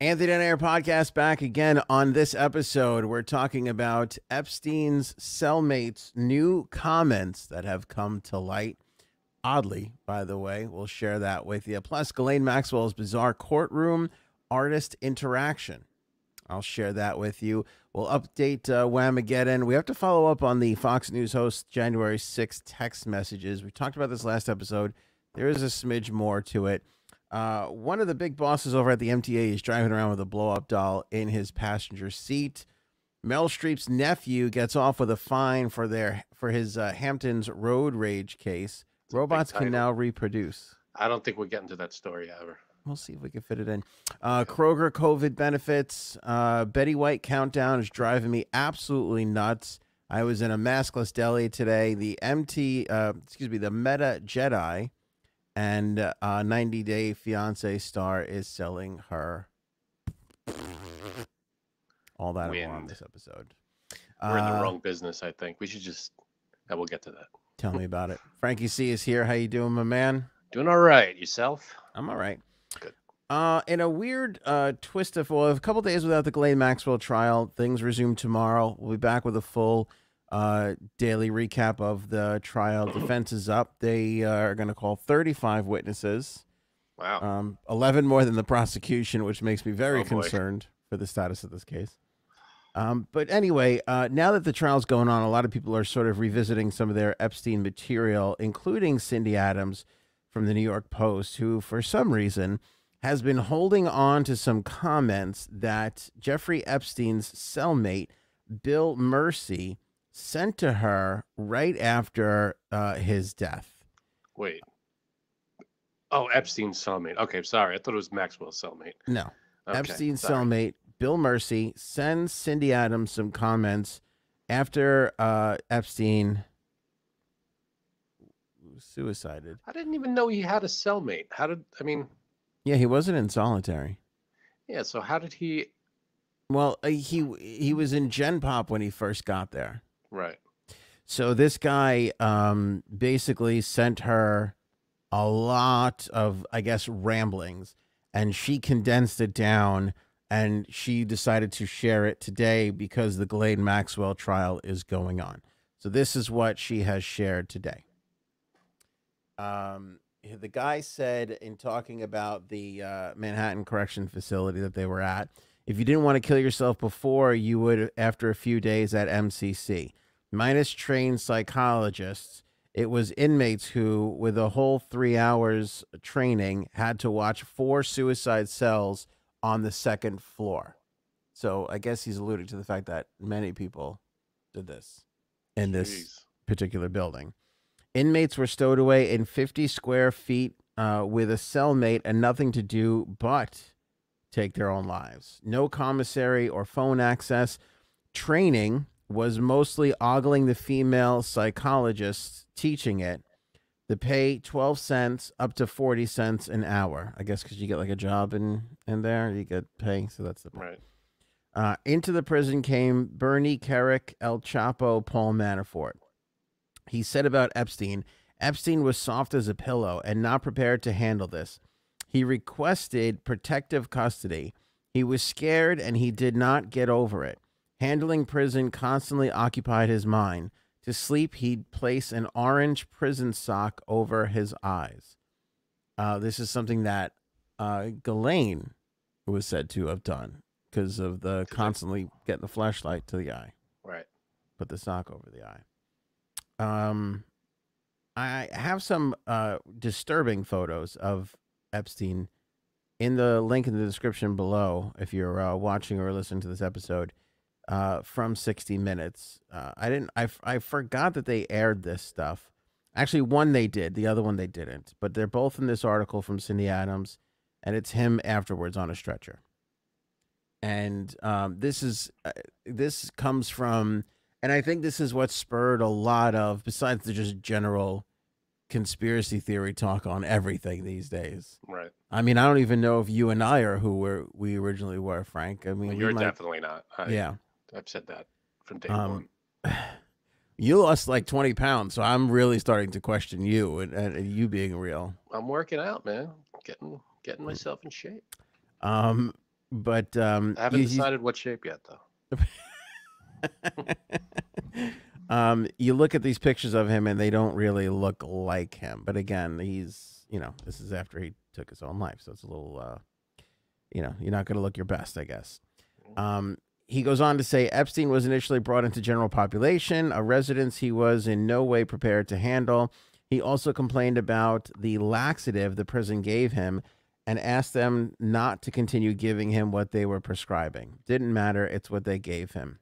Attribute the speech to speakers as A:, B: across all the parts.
A: Anthony on Air podcast back again. On this episode, we're talking about Epstein's cellmate's new comments that have come to light. Oddly, by the way, we'll share that with you. Plus, Ghislaine Maxwell's bizarre courtroom artist interaction. I'll share that with you. We'll update WHAMAGEDDON. We have to follow up on the Fox News host January 6th text messages. We talked about this last episode. There is a smidge more to it. One of the big bosses over at the MTA is driving around with a blow-up doll in his passenger seat. Meryl Streep's nephew gets off with a fine for his Hamptons road rage case. Robots can now reproduce.
B: I don't think we're getting to that story ever.
A: We'll see if we can fit it in. Kroger COVID benefits. Betty White countdown is driving me absolutely nuts. I was in a maskless deli today. The the Meta Jedi and 90-Day Fiancé star is selling her. All that on this episode.
B: We're in the wrong business, I think. We should just... we'll get to that.
A: Tell me about it. Frankie C is here. How you doing, my man?
B: Doing all right. Yourself?
A: I'm all right.
B: Good.
A: In a weird twist of... Well, a couple days without the Ghislaine Maxwell trial. Things resume tomorrow. We'll be back with a full daily recap of the trial. Defense is up. They are going to call 35 witnesses.
B: Wow.
A: 11 more than the prosecution, which makes me very concerned for the status of this case. But anyway, now that the trial's going on, a lot of people are sort of revisiting some of their Epstein material, including Cindy Adams from the New York Post, who, for some reason, has been holding on to some comments that Jeffrey Epstein's cellmate, Bill Mersey, sent to her right after his death.
B: Wait. Oh, Epstein's cellmate. Okay, sorry. I thought it was Maxwell's cellmate.
A: No.
B: Okay,
A: Epstein's cellmate, Bill Mersey, sends Cindy Adams some comments after Epstein suicided.
B: I didn't even know he had a cellmate.
A: Yeah, he wasn't in solitary.
B: Yeah, so how did he...
A: Well, he was in Gen Pop when he first got there.
B: Right.
A: So this guy basically sent her a lot of, I guess, ramblings, and she condensed it down, and she decided to share it today because the Ghislaine Maxwell trial is going on. So this is what she has shared today. The guy said, in talking about the Manhattan Correction Facility that they were at, if you didn't want to kill yourself before, you would after a few days at MCC. Minus trained psychologists, it was inmates who, with a whole 3 hours training, had to watch 4 suicide cells on the 2nd floor. So I guess he's alluding to the fact that many people did this in this particular building. Inmates were stowed away in 50 square feet with a cellmate and nothing to do but take their own lives. No commissary or phone access. Training was mostly ogling the female psychologists teaching it. The pay 12 cents up to 40 cents an hour. I guess because you get like a job in there, you get pay. So that's the pay.
B: Right.
A: Into the prison came Bernie Kerik, El Chapo, Paul Manafort. He said about Epstein, Epstein was soft as a pillow and not prepared to handle this. He requested protective custody. He was scared and he did not get over it. Handling prison constantly occupied his mind. To sleep, he'd place an orange prison sock over his eyes. This is something that Ghislaine was said to have done because of the constantly getting the flashlight to the eye.
B: Right.
A: Put the sock over the eye. I have some disturbing photos of Epstein in the link in the description below if you're watching or listening to this episode from 60 Minutes. I forgot that they aired this stuff. Actually, one they did, the other one they didn't. But they're both in this article from Cindy Adams, and it's him afterwards on a stretcher. And this comes from, and I think this is what spurred a lot of, besides the just general conspiracy theory talk on everything these days.
B: Right.
A: I mean, I don't even know if you and I are who we originally were, Frank. I mean,
B: well, you're definitely not.
A: Yeah.
B: I've said that from day one.
A: You lost like 20 pounds, so I'm really starting to question you and you being real.
B: I'm working out, man. Getting myself in shape.
A: But
B: I haven't decided what shape yet, though.
A: You look at these pictures of him and they don't really look like him. But again, he's, this is after he took his own life. So it's a little, you're not going to look your best, I guess. He goes on to say Epstein was initially brought into general population, a residence he was in no way prepared to handle. He also complained about the laxative the prison gave him and asked them not to continue giving him what they were prescribing. Didn't matter. It's what they gave him.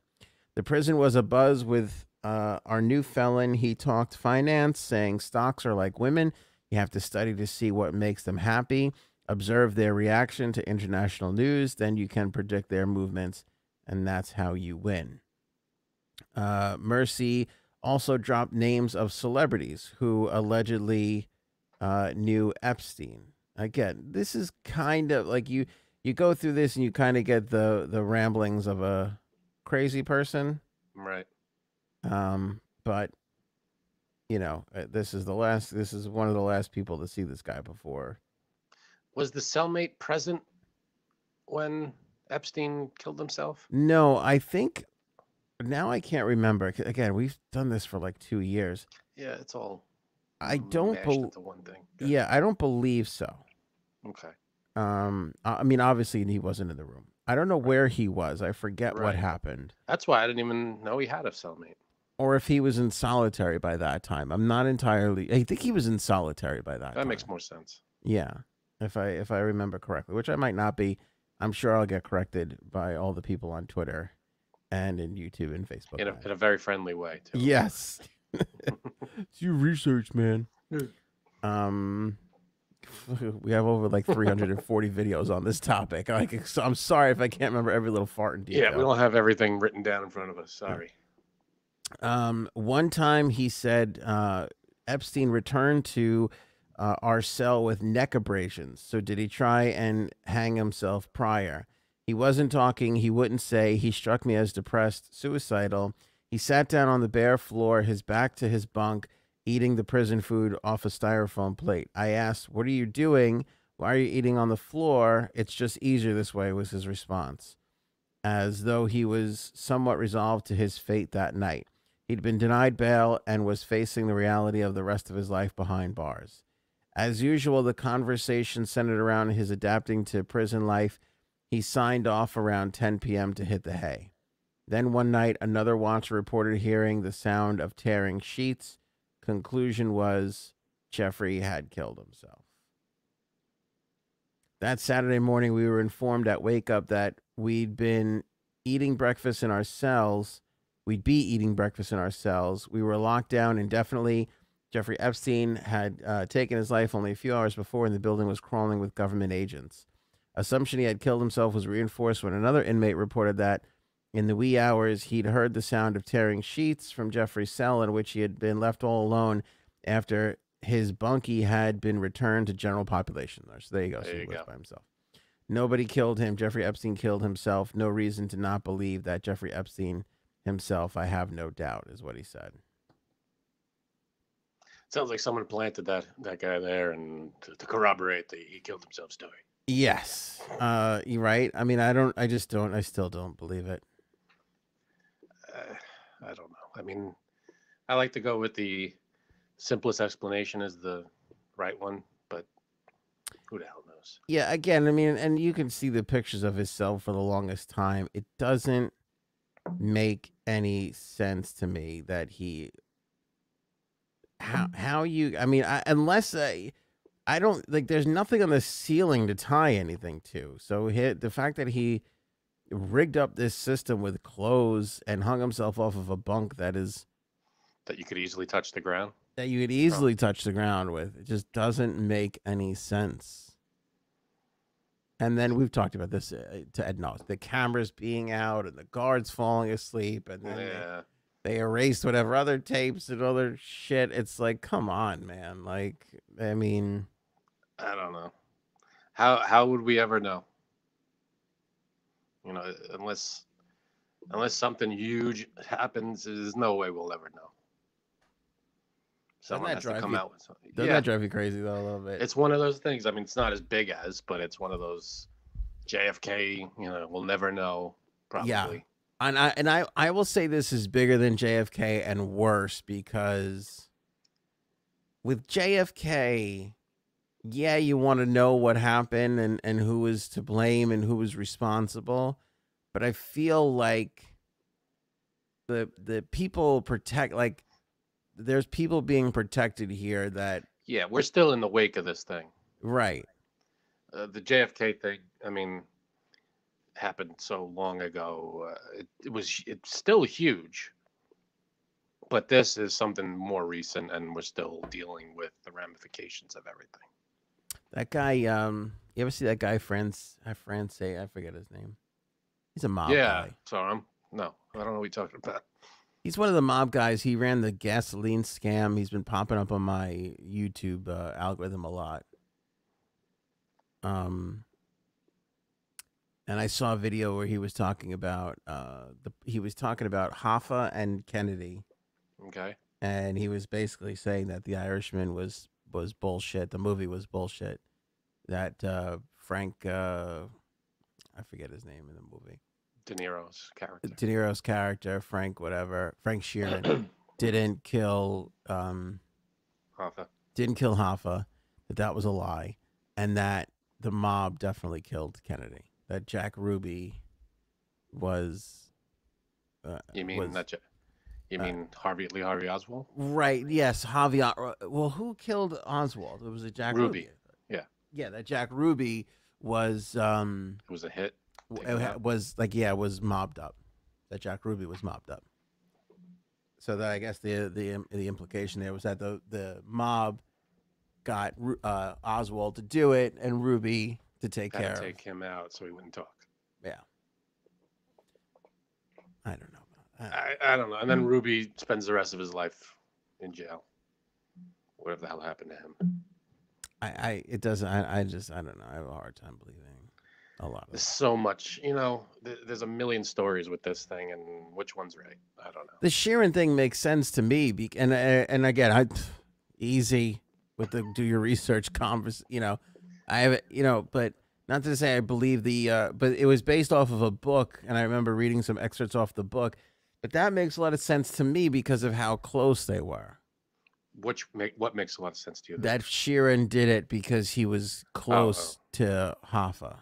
A: The prison was abuzz with our new felon. He talked finance, saying stocks are like women. You have to study to see what makes them happy, observe their reaction to international news, then you can predict their movements, and that's how you win. Mersey also dropped names of celebrities who allegedly knew Epstein. Again, this is kind of like you go through this and you kind of get the ramblings of a crazy person.
B: Right.
A: But this is one of the last people to see this guy before.
B: Was the cellmate present when Epstein killed himself?
A: No, I think now I can't remember. Again, we've done this for like 2 years.
B: Yeah, it's all
A: I don't
B: believe one thing.
A: Yeah, I don't believe so.
B: Okay.
A: I mean, obviously he wasn't in the room. I don't know where he was. I forget what happened.
B: That's why I didn't even know he had a cellmate.
A: Or if he was in solitary by that time. I'm not entirely. I think he was in solitary by that time.
B: That makes more sense.
A: Yeah, if I remember correctly, which I might not be. I'm sure I'll get corrected by all the people on Twitter and in YouTube and Facebook.
B: In a very friendly way, too.
A: Yes. It's your research, man. We have over like 340 videos on this topic. So I'm sorry if I can't remember every little fart and detail.
B: Yeah, we don't have everything written down in front of us. Sorry.
A: One time he said Epstein returned to our cell with neck abrasions. So did he try and hang himself prior? He wasn't talking. He wouldn't say. He struck me as depressed, suicidal. He sat down on the bare floor, his back to his bunk, eating the prison food off a styrofoam plate. I asked, "What are you doing? Why are you eating on the floor? It's just easier this way," was his response, as though he was somewhat resolved to his fate that night. He'd been denied bail and was facing the reality of the rest of his life behind bars. As usual, the conversation centered around his adapting to prison life. He signed off around 10 p.m. to hit the hay. Then one night, another watcher reported hearing the sound of tearing sheets. Conclusion was Jeffrey had killed himself. That Saturday morning, we were informed at Wake Up that we'd been eating breakfast in our cells. We'd be eating breakfast in our cells. We were locked down indefinitely. Jeffrey Epstein had taken his life only a few hours before, and the building was crawling with government agents. Assumption he had killed himself was reinforced when another inmate reported that in the wee hours, he'd heard the sound of tearing sheets from Jeffrey's cell, in which he had been left all alone after his bunkie had been returned to general population. So there you go. So he was by himself. Nobody killed him. Jeffrey Epstein killed himself. No reason to not believe that Jeffrey Epstein himself, I have no doubt, is what he said.
B: Sounds like someone planted that guy there and to corroborate the he killed himself story.
A: Yes. You're right. I mean, I still don't believe it.
B: I don't know. I mean, I like to go with the simplest explanation as the right one, but who the hell knows?
A: Yeah, again, I mean, and you can see the pictures of his cell for the longest time. It doesn't make any sense to me that he how you, I mean, unless I don't, like, there's nothing on the ceiling to tie anything to. So the fact that he rigged up this system with clothes and hung himself off of a bunk that
B: you could easily touch the ground.
A: That you could easily touch the ground with. It just doesn't make any sense. And then we've talked about this to Ed Knows. The cameras being out and the guards falling asleep, and then they erased whatever other tapes and other shit. It's like, come on, man. Like, I mean,
B: I don't know. How would we ever know? You know, unless something huge happens, there's no way we'll ever know. Someone has to come out with something.
A: Doesn't that drive you crazy, though, a little bit?
B: It's one of those things. I mean, it's not as big as, but it's one of those JFK, you know, we'll never know. Probably.
A: Yeah. And I will say this is bigger than JFK and worse because with JFK, yeah, you want to know what happened and who was to blame and who was responsible. But I feel like the people protect, like there's people being protected here that.
B: Yeah, we're still in the wake of this thing.
A: Right.
B: The JFK thing, I mean, happened so long ago. It's still huge, but this is something more recent, and we're still dealing with the ramifications of everything.
A: That guy, you ever see that guy, France, I forget his name. He's a mob guy.
B: So no, I don't know what you're talking about.
A: He's one of the mob guys. He ran the gasoline scam. He's been popping up on my YouTube algorithm a lot. And I saw a video where he was talking about Hoffa and Kennedy.
B: Okay.
A: And he was basically saying that The Irishman was bullshit. The movie was bullshit. That Frank, I forget his name in the movie.
B: De Niro's
A: character, Frank Sheeran, didn't kill
B: Hoffa.
A: That was a lie, and that the mob definitely killed Kennedy. That Jack Ruby was.
B: You mean Lee Harvey Oswald?
A: Right. Yes, Harvey. Well, who killed Oswald? It was a Jack Ruby.
B: Yeah.
A: Yeah, that Jack Ruby was.
B: It was a hit.
A: It was mobbed up. That Jack Ruby was mobbed up. So that I guess the implication there was that the mob got Oswald to do it and Ruby to take
B: him out so he wouldn't talk.
A: Yeah. I don't know about
B: that. I don't know. And then Ruby spends the rest of his life in jail. Whatever the hell happened to him.
A: I don't know. I have a hard time believing a lot of
B: There's so much, you know, there's a million stories with this thing, and which one's right? I don't know.
A: The Sheeran thing makes sense to me, and again, easy with the do your research converse, you know, I have it, you know, but not to say I believe but it was based off of a book, and I remember reading some excerpts off the book, but that makes a lot of sense to me because of how close they were.
B: What makes a lot of sense to you?
A: That Sheeran did it because he was close to Hoffa.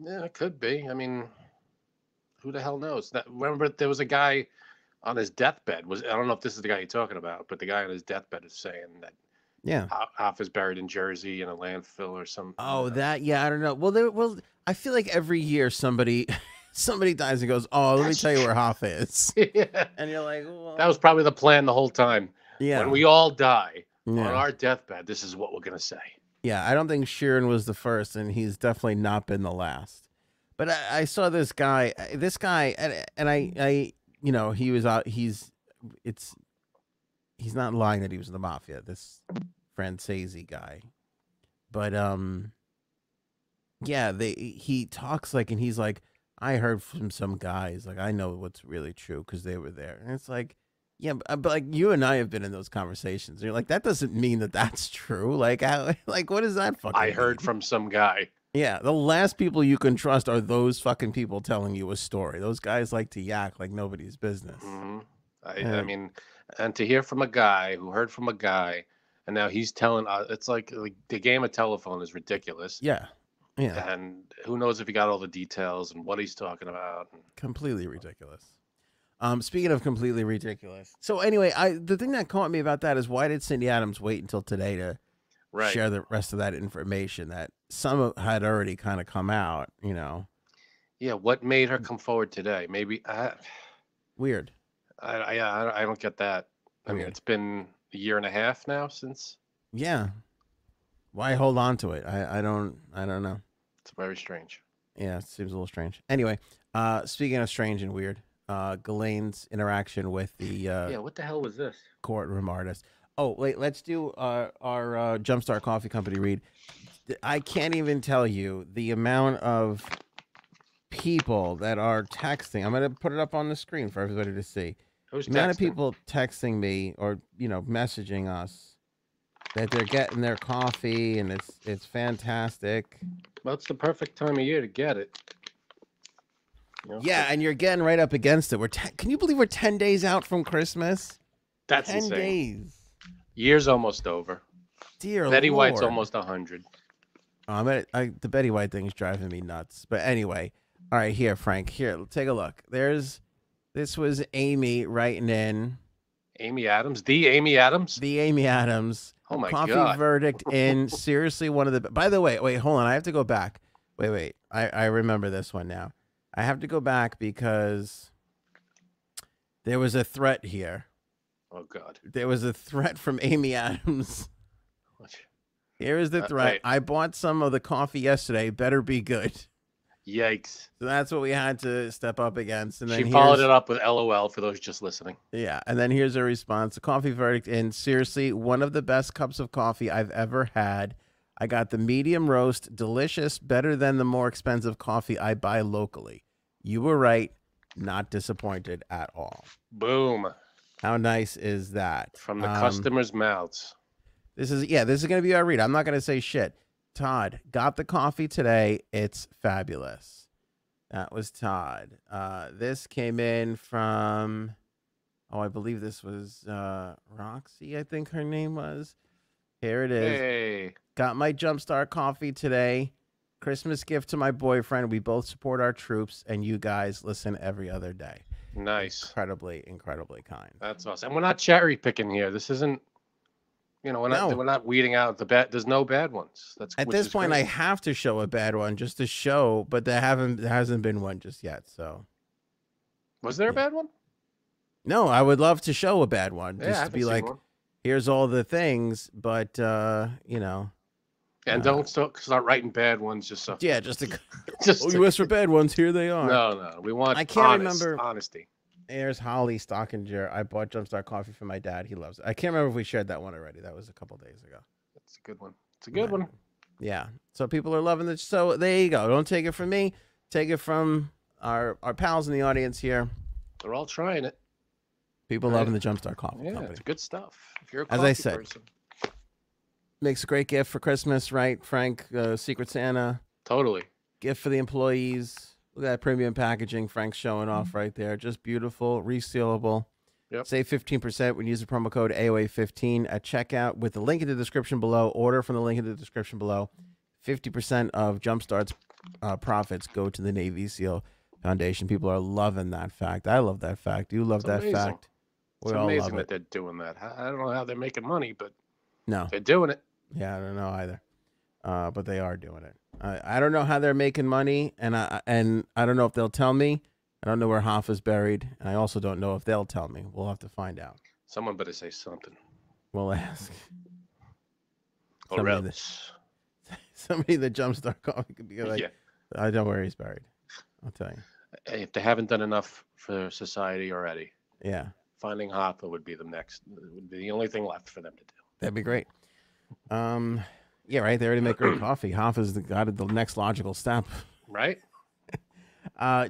B: Yeah, it could be. I mean, who the hell knows? Remember, there was a guy on his deathbed. I don't know if this is the guy you're talking about, but the guy on his deathbed is saying that Hoffa's buried in Jersey in a landfill or something.
A: Oh, I don't know. Well, I feel like every year somebody dies and goes, "Oh, let me tell you where Hoffa is."
B: Yeah.
A: And you're like, well,
B: that was probably the plan the whole time.
A: Yeah.
B: When we all die on our deathbed, this is what we're gonna say.
A: Yeah, I don't think Sheeran was the first, and he's definitely not been the last. But I saw this guy, and I, you know, he was out. He's not lying that he was in the mafia. This Francese guy, but yeah, he talks like, and he's like, I heard from some guys, like I know what's really true because they were there, and it's like. Yeah, but like you and I have been in those conversations. You're like, that doesn't mean that that's true. Like, what is that fucking?
B: I heard from some guy.
A: Yeah, the last people you can trust are those fucking people telling you a story. Those guys like to yak like nobody's business.
B: Mm-hmm. I mean, and to hear from a guy who heard from a guy, and now he's telling it's like the game of telephone is ridiculous.
A: Yeah, yeah.
B: And who knows if he got all the details and what he's talking about?
A: Completely ridiculous. Speaking of completely ridiculous. So anyway, the thing that caught me about that is why did Cindy Adams wait until today to share the rest of that information that some had already kind of come out, you know?
B: Yeah. What made her come forward today? Maybe
A: weird.
B: I don't get that. I mean, it's been a year and a half now since.
A: Yeah. Why hold on to it? I don't know.
B: It's very strange.
A: Yeah, it seems a little strange. Anyway, speaking of strange and weird. Ghislaine's interaction with the
B: what the hell was this?
A: Courtroom artist. Oh, wait, let's do our Jumpstart Coffee Company read. I can't even tell you the amount of people that are texting. I'm going to put it up on the screen for everybody to see.
B: Who's
A: the amount of people texting me or, you know, messaging us that they're getting their coffee, and it's fantastic.
B: Well, it's the perfect time of year to get it. You know,
A: Yeah, and you're getting right up against it. Can you believe we're 10 days out from Christmas?
B: that's
A: 10
B: insane.
A: days.
B: Year's almost over.
A: Dear
B: Betty
A: Lord.
B: White's almost 100.
A: The Betty White thing is driving me nuts. But anyway, all right, here, Frank. Here, take a look. This was Amy writing in.
B: Amy Adams? The Amy Adams?
A: The Amy Adams.
B: Oh, my
A: Coffee
B: God.
A: verdict in. Seriously, one of the... By the way, wait, hold on. I have to go back. Wait. I remember this one now. I have to go back because there was a threat here.
B: Oh, God.
A: There was a threat from Amy Adams. Here is the threat.
B: Right.
A: I bought some of the coffee yesterday. Better be good.
B: Yikes.
A: So that's what we had to step up against. And then
B: She followed it up with LOL for those just listening.
A: Yeah. And then here's a response. A coffee verdict in. Seriously, one of the best cups of coffee I've ever had. I got the medium roast. Delicious. Better than the more expensive coffee I buy locally. You were right. Not disappointed at all.
B: Boom.
A: How nice is that?
B: From the customers' mouths.
A: This is going to be our read. I'm not going to say shit. Todd, got the coffee today. It's fabulous. That was Todd. This came in from, I believe this was Roxy, I think her name was. Here it is.
B: Hey.
A: Got my Jumpstart coffee today. Christmas gift to my boyfriend. We both support our troops, and you guys listen every other day.
B: Nice.
A: Incredibly, incredibly kind.
B: That's awesome. And we're not cherry picking here. This isn't, we're not weeding out the bad. There's no bad ones.
A: At this point, I have to show a bad one just to show, but there hasn't been one just yet. So,
B: was there a bad one?
A: No, I would love to show a bad one, just to be like,
B: one.
A: Here's all the things, but
B: And don't start writing bad ones just so.
A: Yeah, just you asked for bad ones. Here they are.
B: No, we want.
A: I can't remember
B: honesty.
A: There's Holly Stockinger. I bought Jumpstart coffee for my dad. He loves it. I can't remember if we shared that one already. That was a couple days ago.
B: That's a good one. It's a good one.
A: Yeah. So people are loving it. So there you go. Don't take it from me. Take it from our pals in the audience here.
B: They're all trying it.
A: People loving the Jumpstart coffee company.
B: It's good stuff. If you're a
A: as
B: coffee
A: I said,
B: person.
A: Makes a great gift for Christmas, right, Frank? Secret Santa.
B: Totally.
A: Gift for the employees. Look at that premium packaging Frank's showing off right there. Just beautiful, resealable.
B: Yep.
A: Save 15% when you use the promo code AOA15 at checkout with the link in the description below. Order from the link in the description below. 50% of Jumpstart's profits go to the Navy SEAL Foundation. People are loving that fact. I love that fact. You love that fact.
B: It's amazing that they're doing that. I don't know how they're making money, but they're doing it.
A: Yeah, I don't know either. But they are doing it. I don't know how they're making money, and I don't know if they'll tell me. I don't know where Hoff is buried, and I also don't know if they'll tell me. We'll have to find out.
B: Someone better say something.
A: We'll ask.
B: Or else.
A: Somebody that Jumpstart coffee could be like, I don't know where he's buried. I'll tell you.
B: If they haven't done enough for society already, finding Hoffa would be the next. Would be the only thing left for them to do.
A: That'd be great. Yeah, right. They already make great coffee. Hoffa's the next logical step.
B: Right.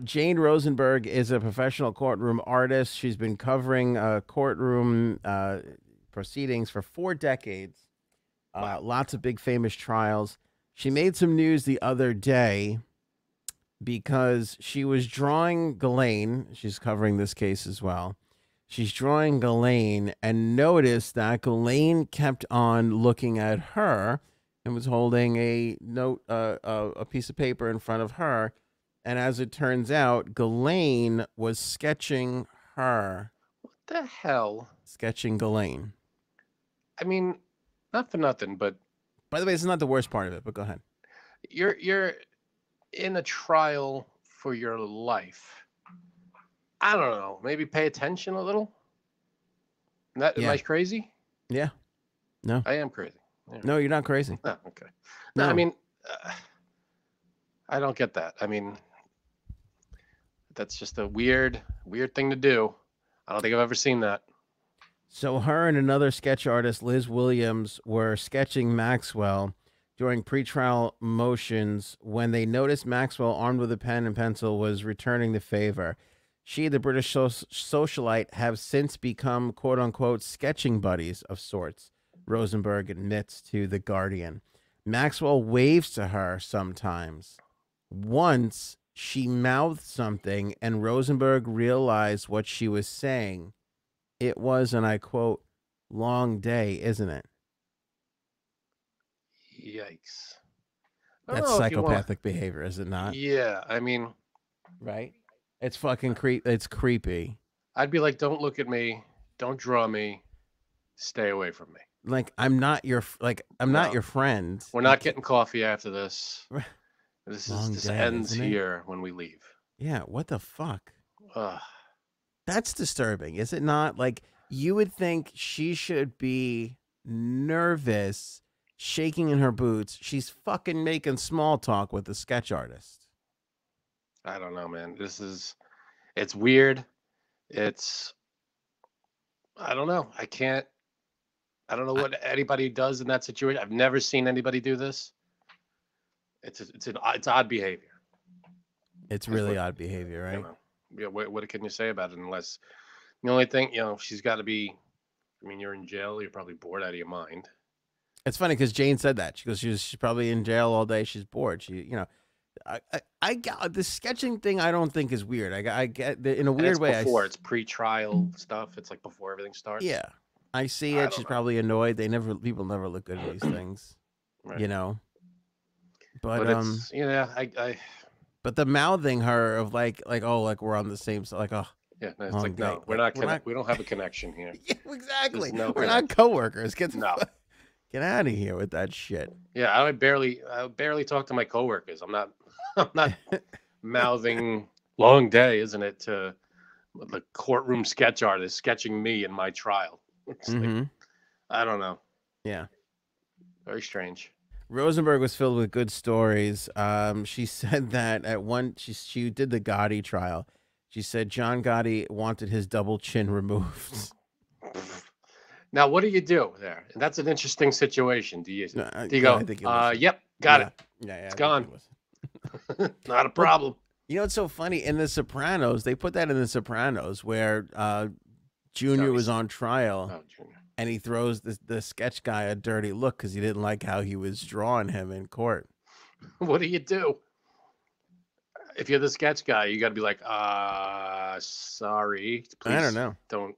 A: Jane Rosenberg is a professional courtroom artist. She's been covering courtroom proceedings for 4 decades. Wow. Lots of big famous trials. She made some news the other day because she was drawing Ghislaine. She's covering this case as well. She's drawing Ghislaine and noticed that Ghislaine kept on looking at her and was holding a note, a piece of paper in front of her. And as it turns out, Ghislaine was sketching her.
B: What the hell?
A: Sketching Ghislaine.
B: I mean, not for nothing, but...
A: By the way, this is not the worst part of it, but go ahead.
B: You're in a trial for your life. I don't know. Maybe pay attention a little. Am I crazy?
A: Yeah. No.
B: I am crazy.
A: Yeah. No, you're not crazy.
B: Oh, okay. No, I mean, I don't get that. I mean, that's just a weird thing to do. I don't think I've ever seen that.
A: So her and another sketch artist, Liz Williams, were sketching Maxwell during pretrial motions when they noticed Maxwell, armed with a pen and pencil, was returning the favor. She, the British socialite, have since become, quote-unquote, sketching buddies of sorts. Rosenberg admits to The Guardian. Maxwell waves to her sometimes. Once she mouthed something and Rosenberg realized what she was saying. It was, and I quote, long day, isn't it?
B: Yikes.
A: That's psychopathic behavior, is it not?
B: Yeah, I mean,
A: right? It's fucking it's creepy.
B: I'd be like, don't look at me, don't draw me, stay away from me.
A: Like I'm not your not your friend.
B: We're not getting coffee after this. This
A: day,
B: ends here when we leave.
A: Yeah, what the fuck? That's disturbing, is it not? Like you would think she should be nervous, shaking in her boots. She's fucking making small talk with the sketch artist.
B: I don't know, man. It's weird. I don't know. I don't know what anybody does in that situation. I've never seen anybody do this. It's odd behavior.
A: It's really odd behavior, right?
B: You know, what can you say about it? Unless the only thing, she's got to be. I mean, you're in jail. You're probably bored out of your mind.
A: It's funny because Jane said that. She goes, she's probably in jail all day. She's bored. I got the sketching thing. I don't think is weird. I get in a weird way.
B: It's pre-trial stuff. It's like before everything starts.
A: Yeah, I see it. She's probably annoyed. People never look good at these things, right. But
B: it's, I.
A: But the mouthing her of like we're on the same side, like
B: yeah, no, it's like no, we're not. We don't have a connection here.
A: Yeah, exactly. We're not coworkers. Get out of here with that shit.
B: Yeah, I barely talk to my coworkers. I'm not mouthing long day, isn't it, to the courtroom sketch artist sketching me in my trial. Like, I don't know.
A: Yeah.
B: Very strange.
A: Rosenberg was filled with good stories. She said that at one, she did the Gotti trial. She said John Gotti wanted his double chin removed.
B: Now, what do you do there? And that's an interesting situation. Do you go, yep, got it.
A: Yeah,
B: it's gone. Not a problem.
A: But, it's so funny. In The Sopranos, they put that in The Sopranos where Junior was on trial. Oh, Junior. And he throws the sketch guy a dirty look because he didn't like how he was drawing him in court.
B: What do you do? If you're the sketch guy, you got to be like, sorry. Please
A: I don't know.
B: Don't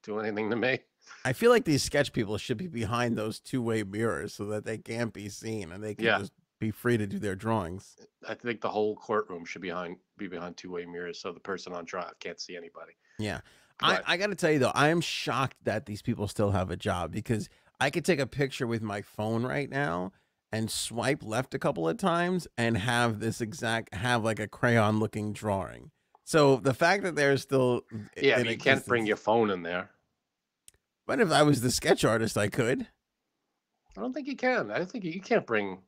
B: do anything to me.
A: I feel like these sketch people should be behind those two-way mirrors so that they can't be seen and they can just be free to do their drawings.
B: I think the whole courtroom should be behind two-way mirrors so the person on trial can't see anybody.
A: Yeah. I got to tell you, though, I am shocked that these people still have a job because I could take a picture with my phone right now and swipe left a couple of times and have like a crayon looking drawing. So the fact that they're still.
B: Yeah, you can't bring your phone in there.
A: But if I was the sketch artist, I could.
B: I don't think you can. I think you can't bring.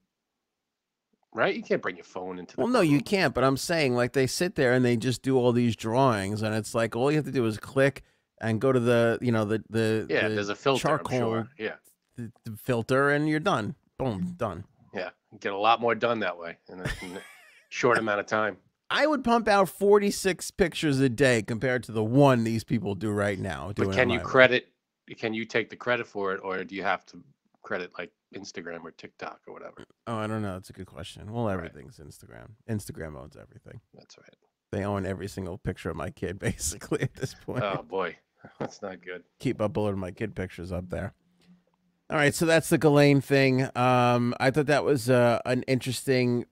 B: Right? You can't bring your phone into the
A: no, you can't. But I'm saying, like, they sit there and they just do all these drawings, and it's like all you have to do is click and go to the
B: there's a filter.
A: Charcoal,
B: I'm sure. Yeah,
A: the filter, and you're done. Boom, done.
B: Yeah, get a lot more done that way in a short amount of time.
A: I would pump out 46 pictures a day compared to the one these people do right now.
B: But can you credit? Can you take the credit for it, or do you have to credit like Instagram or TikTok or whatever?
A: Oh, I don't know. It's a good question. Well, everything's Instagram. Instagram owns everything.
B: That's right.
A: They own every single picture of my kid, basically, at this point.
B: Oh, boy. That's not good.
A: Keep uploading my kid pictures up there. All right, so that's the Ghislaine thing. I thought that was an interesting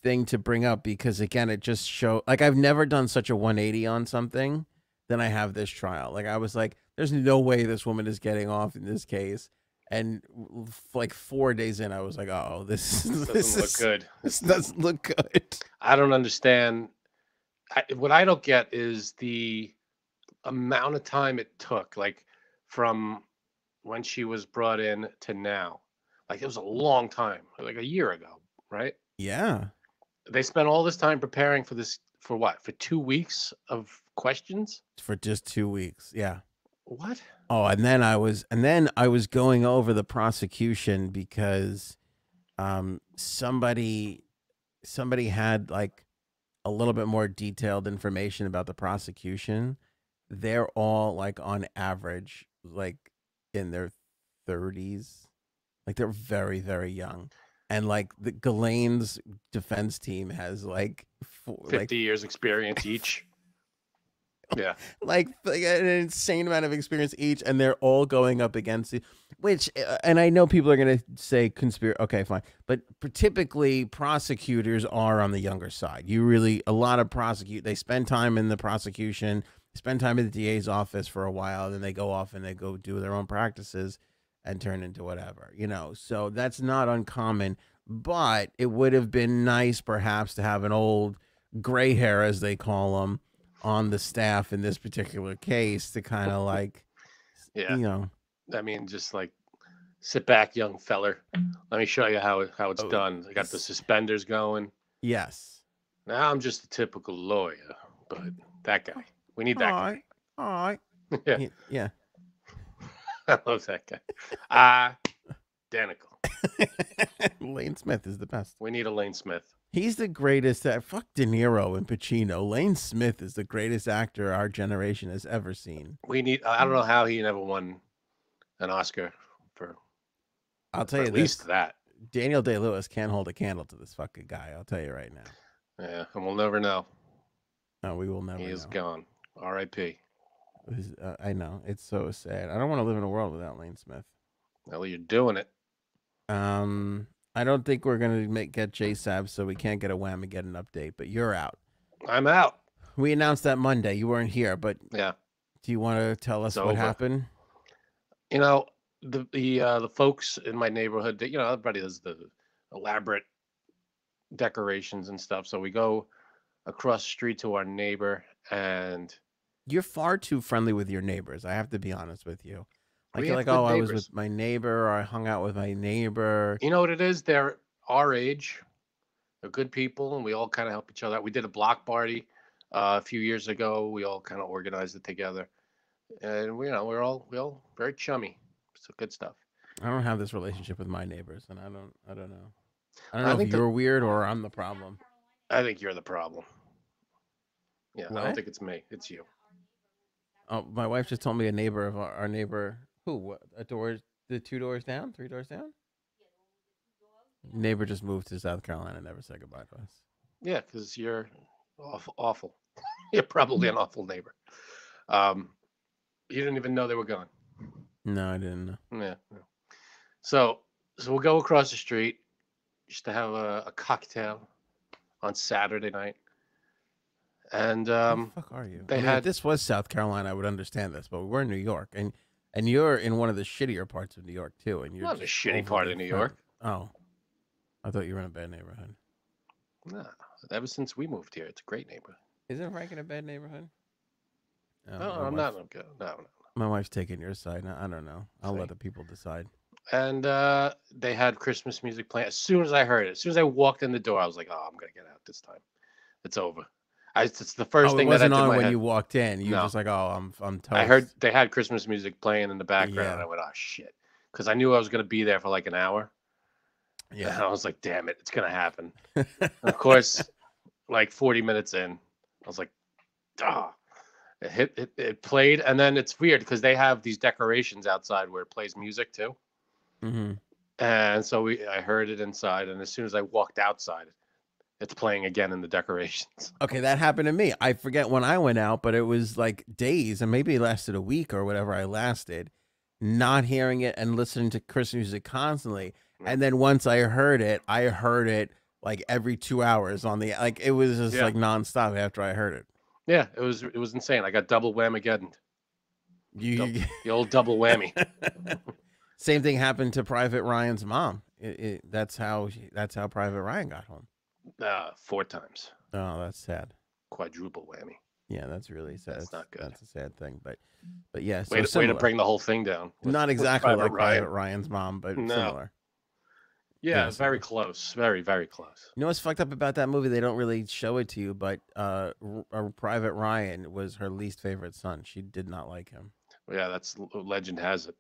A: thing to bring up because, again, it just showed, like, I've never done such a 180 on something than I have this trial. Like, I was like, there's no way this woman is getting off in this case. And like 4 days in, I was like, oh, this doesn't look good. This doesn't look good.
B: I don't understand. What I don't get is the amount of time it took, like from when she was brought in to now. Like it was a long time, like a year ago, right?
A: Yeah.
B: They spent all this time preparing for this, for what? For 2 weeks of questions?
A: For just 2 weeks, yeah.
B: What?
A: Oh, and then I was going over the prosecution because somebody had like a little bit more detailed information about the prosecution. They're all like on average like in their 30s. Like they're very, very young. And like the Ghislaine's defense team has like
B: 50 years experience each. Yeah.
A: like an insane amount of experience each, and they're all going up against it. Which, and I know people are going to say conspiracy. Okay, fine, but typically prosecutors are on the younger side. A lot of they spend time in the prosecution, spend time in the DA's office for a while, then they go off and they go do their own practices and turn into whatever, So that's not uncommon, but it would have been nice perhaps to have an old gray hair, as they call them, on the staff in this particular case to kind of like,
B: yeah, I mean, just like sit back, young feller. Let me show you how it's done. I got the suspenders going.
A: Yes.
B: Now I'm just a typical lawyer, but that guy, we need that guy.
A: All right.
B: Yeah.
A: Yeah.
B: I love that guy. Identical.
A: Lane Smith is the best.
B: We need a Lane Smith.
A: He's the greatest. Fuck De Niro and Pacino. Lane Smith is the greatest actor our generation has ever seen.
B: I don't know how he never won an Oscar for.
A: I'll tell you
B: at least that.
A: Daniel Day-Lewis can't hold a candle to this fucking guy. I'll tell you right now.
B: Yeah, and we'll never know.
A: No, we will never know.
B: He is gone. R.I.P.
A: I know. It's so sad. I don't want to live in a world without Lane Smith.
B: Well, you're doing it.
A: I don't think we're going to get JSAB, so we can't get a Whamageddon update, but you're out.
B: I'm out.
A: We announced that Monday. You weren't here, but
B: yeah.
A: Do you want to tell us what happened?
B: The folks in my neighborhood, everybody does the elaborate decorations and stuff. So we go across the street to our neighbor, and
A: you're far too friendly with your neighbors. I have to be honest with you. Like you're like,
B: oh,
A: neighbors. I was with my neighbor, or I hung out with my neighbor.
B: You know what it is? They're our age. They're good people, and we all kind of help each other out. We did a block party a few years ago. We all kind of organized it together, and we're all very chummy. So good stuff.
A: I don't have this relationship with my neighbors, and I don't know. I don't know if you're weird or I'm the problem.
B: I think you're the problem. Yeah,
A: what?
B: I don't think it's me. It's you.
A: Oh, my wife just told me a neighbor of our neighbor. Who? What? The 2 doors down? 3 doors down? Neighbor just moved to South Carolina and never said goodbye to us.
B: Yeah, because you're awful. You're probably an awful neighbor. You didn't even know they were gone.
A: No, I didn't know.
B: Yeah. So we'll go across the street just to have a cocktail on Saturday night. And
A: where the fuck are you? If this was South Carolina, I would understand this, but we're in New York, and you're in one of the shittier parts of New York too, and you're
B: not a shitty part of New York.
A: Oh, I thought you were in a bad neighborhood.
B: No, ever since we moved here, it's a great neighborhood.
A: Isn't Frank in a bad neighborhood?
B: No, I'm not. No.
A: My wife's taking your side. I don't know. I'll let the people decide.
B: And they had Christmas music playing. As soon as I heard it, as soon as I walked in the door, I was like, "Oh, I'm gonna get out this time. It's over." It's the first thing that entered my head. It wasn't on when
A: you walked in. You were just like, "Oh, I'm toast."
B: I heard they had Christmas music playing in the background. Yeah. And I went, "Oh shit," because I knew I was gonna be there for like an hour. Yeah. And I was like, "Damn it, it's gonna happen." Of course, like 40 minutes in, I was like, "Ah." It played, and then it's weird because they have these decorations outside where it plays music too.
A: Mm-hmm.
B: And so I heard it inside, and as soon as I walked outside, it's playing again in the decorations.
A: Okay, that happened to me. I forget when I went out, but it was like days, and maybe it lasted a week or whatever I lasted, not hearing it and listening to Christmas music constantly. And then once I heard it like every 2 hours on the it was just like nonstop after I heard it.
B: Yeah, it was insane. I got double whamageddon. The old double whammy.
A: Same thing happened to Private Ryan's mom. That's how Private Ryan got home.
B: 4 times.
A: Oh, that's sad.
B: Quadruple whammy.
A: Yeah, that's really sad.
B: That's not good.
A: That's a sad thing, but yeah.
B: So way to bring the whole thing down.
A: Not exactly like Private Ryan's mom, but similar.
B: Yeah, yes. Very close. Very, very close.
A: You know what's fucked up about that movie? They don't really show it to you, but Private Ryan was her least favorite son. She did not like him.
B: Yeah, that's legend has it.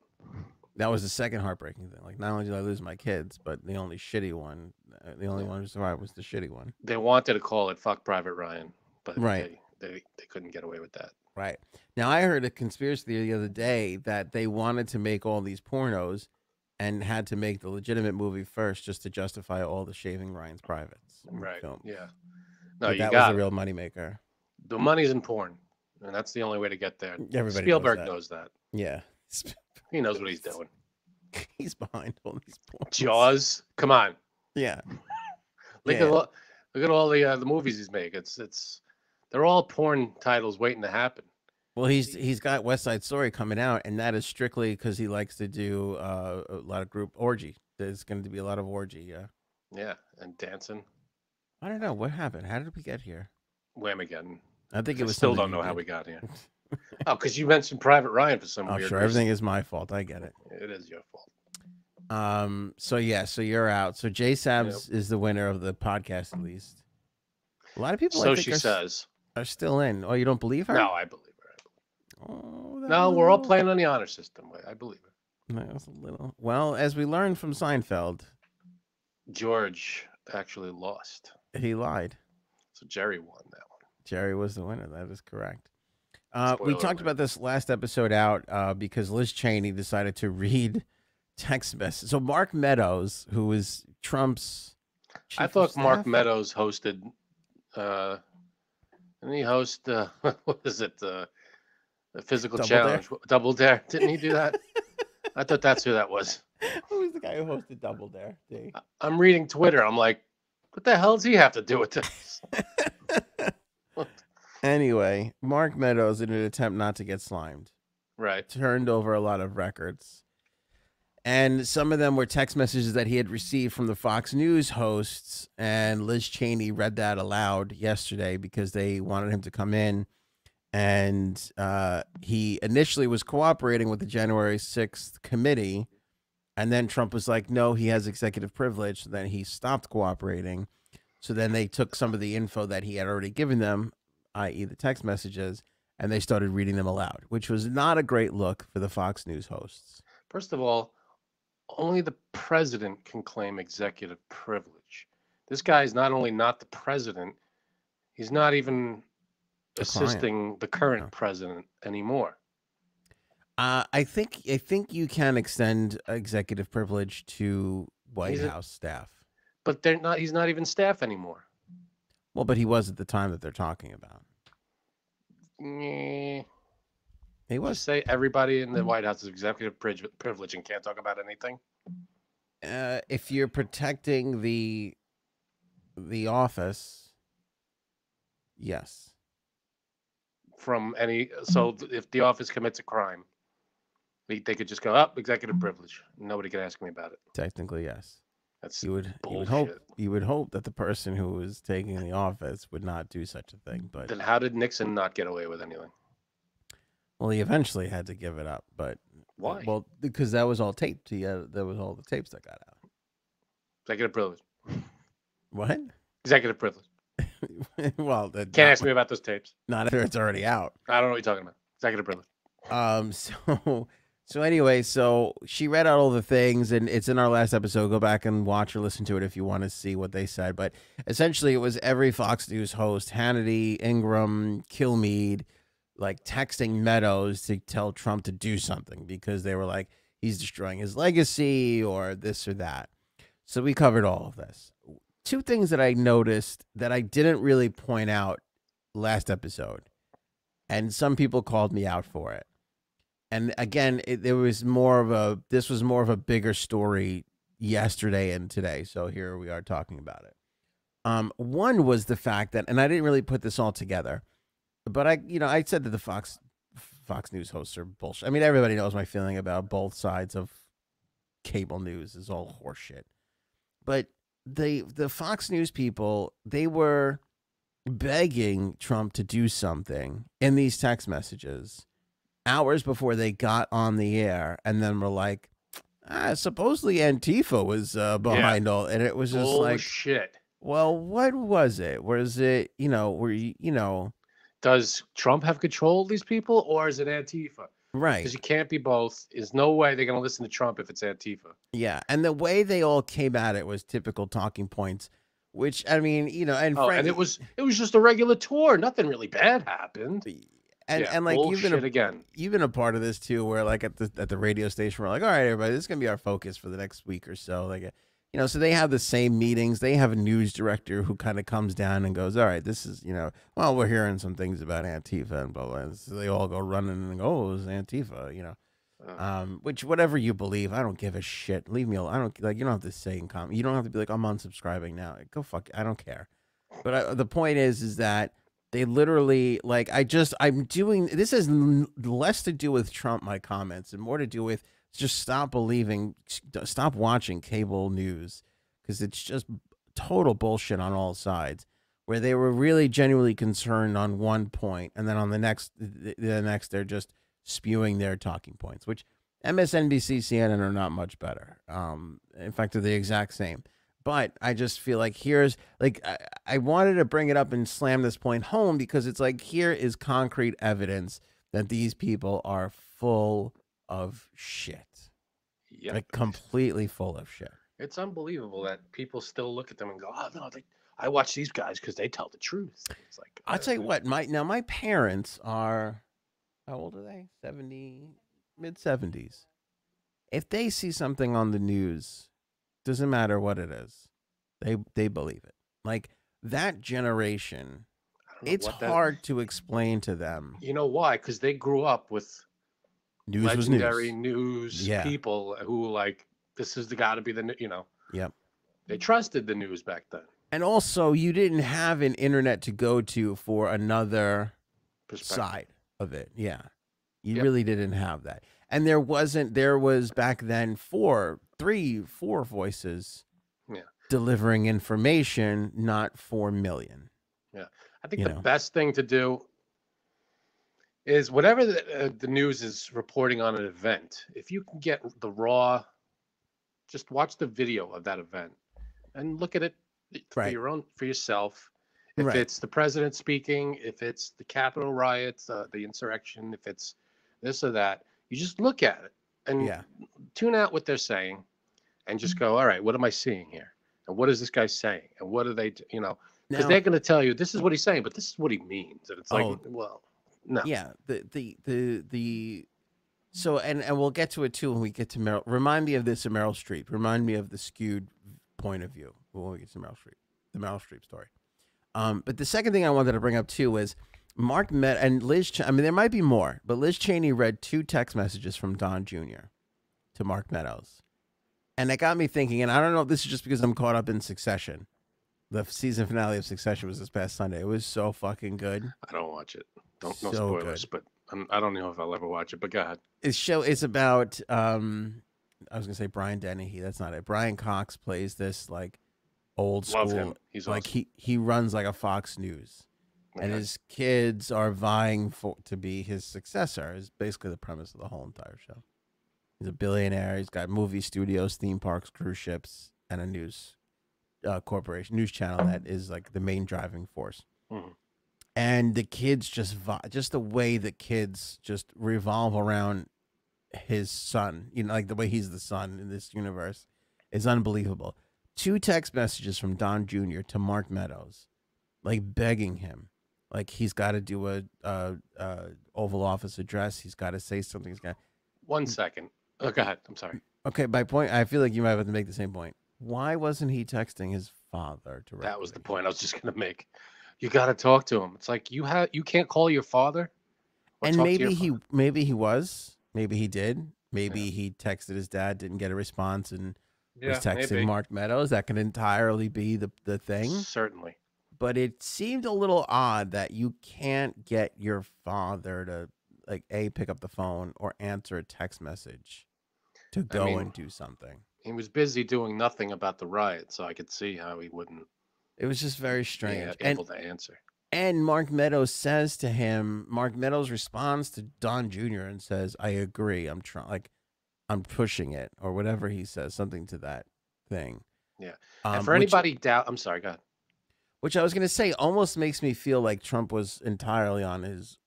A: That was the second heartbreaking thing. Like, not only did I lose my kids, but the only shitty one, the only one who survived was the shitty one.
B: They wanted to call it "Fuck Private Ryan," but
A: right.
B: they couldn't get away with that.
A: Right. Now, I heard a conspiracy theory the other day that they wanted to make all these pornos and had to make the legitimate movie first just to justify all the shaving Ryan's privates.
B: Right.
A: Film.
B: Yeah. No,
A: But
B: you
A: that was
B: got
A: a
B: it.
A: real moneymaker.
B: The money's in porn, and that's the only way to get there.
A: Everybody
B: Spielberg
A: knows that. Yeah.
B: He knows what he's doing.
A: He's behind all these porns.
B: Jaws. Come on.
A: Yeah.
B: Look at all the movies he's made. They're all porn titles waiting to happen.
A: Well, he's got West Side Story coming out, and that is strictly because he likes to do a lot of group orgy. There's going to be a lot of orgy, yeah.
B: Yeah, and dancing.
A: I don't know what happened. How did we get here?
B: Whamageddon.
A: I think it was.
B: Still don't know how we got here. Oh, because you mentioned Private Ryan for some weird
A: sure.
B: reason.
A: Everything is my fault. I get it.
B: It is your fault.
A: So you're out. So Jay Sabs is the winner of the podcast, at least. A lot of people.
B: So she says
A: are still in. Oh, you don't believe her?
B: No, I believe her.
A: Oh,
B: no, we're all playing on the honor system. I believe her.
A: That was a little. Well, as we learned from Seinfeld,
B: George actually lost.
A: He lied.
B: So Jerry won that one.
A: Jerry was the winner. That is correct. We talked about this last episode out because Liz Cheney decided to read text messages. So Mark Meadows, who was Trump's chief
B: I thought
A: of
B: Mark
A: staff?
B: Meadows hosted. Didn't he host? What is it? The physical
A: Double
B: challenge, Double Dare. Didn't he do that? I thought that's who that was.
A: Who was the guy who hosted Double Dare? D?
B: I'm reading Twitter. I'm like, what the hell does he have to do with this?
A: Anyway, Mark Meadows, in an attempt not to get slimed,
B: Right.
A: turned over a lot of records. And some of them were text messages that he had received from the Fox News hosts. And Liz Cheney read that aloud yesterday because they wanted him to come in. And he initially was cooperating with the January 6th committee. And then Trump was like, no, he has executive privilege. So then he stopped cooperating. So then they took some of the info that he had already given them, i.e. the text messages, and they started reading them aloud, which was not a great look for the Fox News hosts.
B: First of all, only the president can claim executive privilege. This guy is not only not the president, he's not even assisting the current president anymore.
A: I think you can extend executive privilege to White House staff.
B: But they're not. He's not even staff anymore.
A: Well, but he was at the time that they're talking about.
B: He
A: was.
B: Say everybody in the White House is executive privilege and can't talk about anything.
A: If you're protecting the office, yes.
B: From any, so if the office commits a crime, they could just go up executive privilege. Nobody can ask me about it.
A: Technically, yes.
B: That's
A: you would hope that the person who was taking the office would not do such a thing. But
B: then how did Nixon not get away with anything?
A: Well, he eventually had to give it up, but
B: why?
A: Well, because that was all taped. There was all the tapes that got out.
B: Executive privilege.
A: What?
B: Executive privilege.
A: Well,
B: can't ask me about those tapes.
A: Not if it's already out.
B: I don't know what you're talking about. Executive privilege.
A: So anyway, so she read out all the things, and it's in our last episode. Go back and watch or listen to it if you want to see what they said. But essentially, it was every Fox News host, Hannity, Ingram, Kilmeade, like texting Meadows to tell Trump to do something because they were like, he's destroying his legacy or this or that. So we covered all of this. Two things that I noticed that I didn't really point out last episode, and some people called me out for it. And again, this was more of a bigger story yesterday and today. So here we are talking about it. One was the fact that, and I didn't really put this all together, but I said that the Fox News hosts are bullshit. I mean, everybody knows my feeling about both sides of cable news is all horseshit. But the Fox News people, they were begging Trump to do something in these text messages hours before they got on the air, and then were like, supposedly Antifa was behind all, and it was just like,
B: shit.
A: Well, what was it? Was it,
B: does Trump have control of these people, or is it Antifa?
A: Right.
B: Because you can't be both. There's no way they're going to listen to Trump if it's Antifa.
A: Yeah, and the way they all came at it was typical talking points. Which I mean, you know, and
B: Oh, and it was just a regular tour. Nothing really bad happened. Yeah,
A: and like
B: bullshit again.
A: you've been a part of this too, where like at the radio station, we're like, all right, everybody, this is gonna be our focus for the next week or so. Like, you know, so they have the same meetings. They have a news director who kind of comes down and goes, all right, this is, you know, well, we're hearing some things about Antifa and blah blah. So they all go running and go, oh, it was Antifa, you know. Which whatever you believe, I don't give a shit. Leave me alone. I don't like. You don't have to say in comment. You don't have to be like, I'm unsubscribing now. Go fuck. I don't care. But the point is that they literally like. I'm doing this has less to do with Trump, my comments, and more to do with just stop watching cable news because it's just total bullshit on all sides. Where they were really genuinely concerned on one point, and then on the next they're just spewing their talking points, which MSNBC, CNN are not much better. In fact, they're the exact same. But I just feel like here's like I wanted to bring it up and slam this point home because it's like here is concrete evidence that these people are full of shit.
B: Yeah,
A: like completely full of shit.
B: It's unbelievable that people still look at them and go, "Oh no, I watch these guys because they tell the truth." It's like
A: I'll tell you what. My parents are. How old are they? 70, mid-70s. If they see something on the news, doesn't matter what it is, they believe it. Like that generation, it's hard to explain to them.
B: You know why? Because they grew up with
A: news
B: legendary news people who like this is the got to be the you know.
A: Yep.
B: They trusted the news back then.
A: And also, you didn't have an internet to go to for another side of it. Yeah. You really didn't have that. And there was back then 3, 4 voices delivering information, not 4 million.
B: Yeah. I think the best thing to do is whatever the news is reporting on an event, if you can get the raw, just watch the video of that event and look at it for yourself. If it's the president speaking, if it's the Capitol riots, the insurrection, if it's this or that, you just look at it and tune out what they're saying and just go, all right, what am I seeing here? And what is this guy saying? And what are they, you know, because they're going to tell you this is what he's saying, but this is what he means. And it's like, well, no.
A: Yeah. So, and we'll get to it too when we get to Meryl. Remind me of this in Meryl Streep. Remind me of the skewed point of view when we get to Meryl Streep, the Meryl Streep story. But the second thing I wanted to bring up too was Mark Meadows and Liz. I mean, there might be more, but Liz Cheney read 2 text messages from Don Jr. to Mark Meadows, and it got me thinking. And I don't know if this is just because I'm caught up in Succession. The season finale of Succession was this past Sunday. It was so fucking good.
B: I don't watch it. No spoilers, but I don't know if I'll ever watch it. But go ahead.
A: It's about. I was gonna say Brian Dennehy. That's not it. Brian Cox plays this like old school.
B: Love him. He's
A: like
B: awesome.
A: he runs like a Fox News. And his kids are vying to be his successor is basically the premise of the whole entire show. He's a billionaire. He's got movie studios, theme parks, cruise ships, and a news news channel that is like the main driving force. Mm-hmm. And the kids just the way the kids just revolve around his son, you know, like the way he's the son in this universe is unbelievable. 2 text messages from Don Jr. to Mark Meadows, like begging him. Like he's got to do a Oval Office address. He's got to say something.
B: 1 second. Oh, go ahead. I'm sorry.
A: Okay, my point. I feel like you might have to make the same point. Why wasn't he texting his father directly?
B: That was the point I was just gonna make. You got to talk to him. It's like you can't call your father.
A: And maybe he was. Maybe he did. Maybe he texted his dad, didn't get a response, and was texting Mark Meadows. That could entirely be the thing.
B: Certainly.
A: But it seemed a little odd that you can't get your father to like pick up the phone or answer a text message to go and do something.
B: He was busy doing nothing about the riot, so I could see how he wouldn't.
A: It was just very strange.
B: Able to answer.
A: And Mark Meadows says to him, Mark Meadows responds to Don Jr. and says, "I agree. I'm I'm pushing it," or whatever he says, something to that thing.
B: Yeah. And for anybody I'm sorry, go ahead.
A: Which I was going to say almost makes me feel like Trump was entirely on his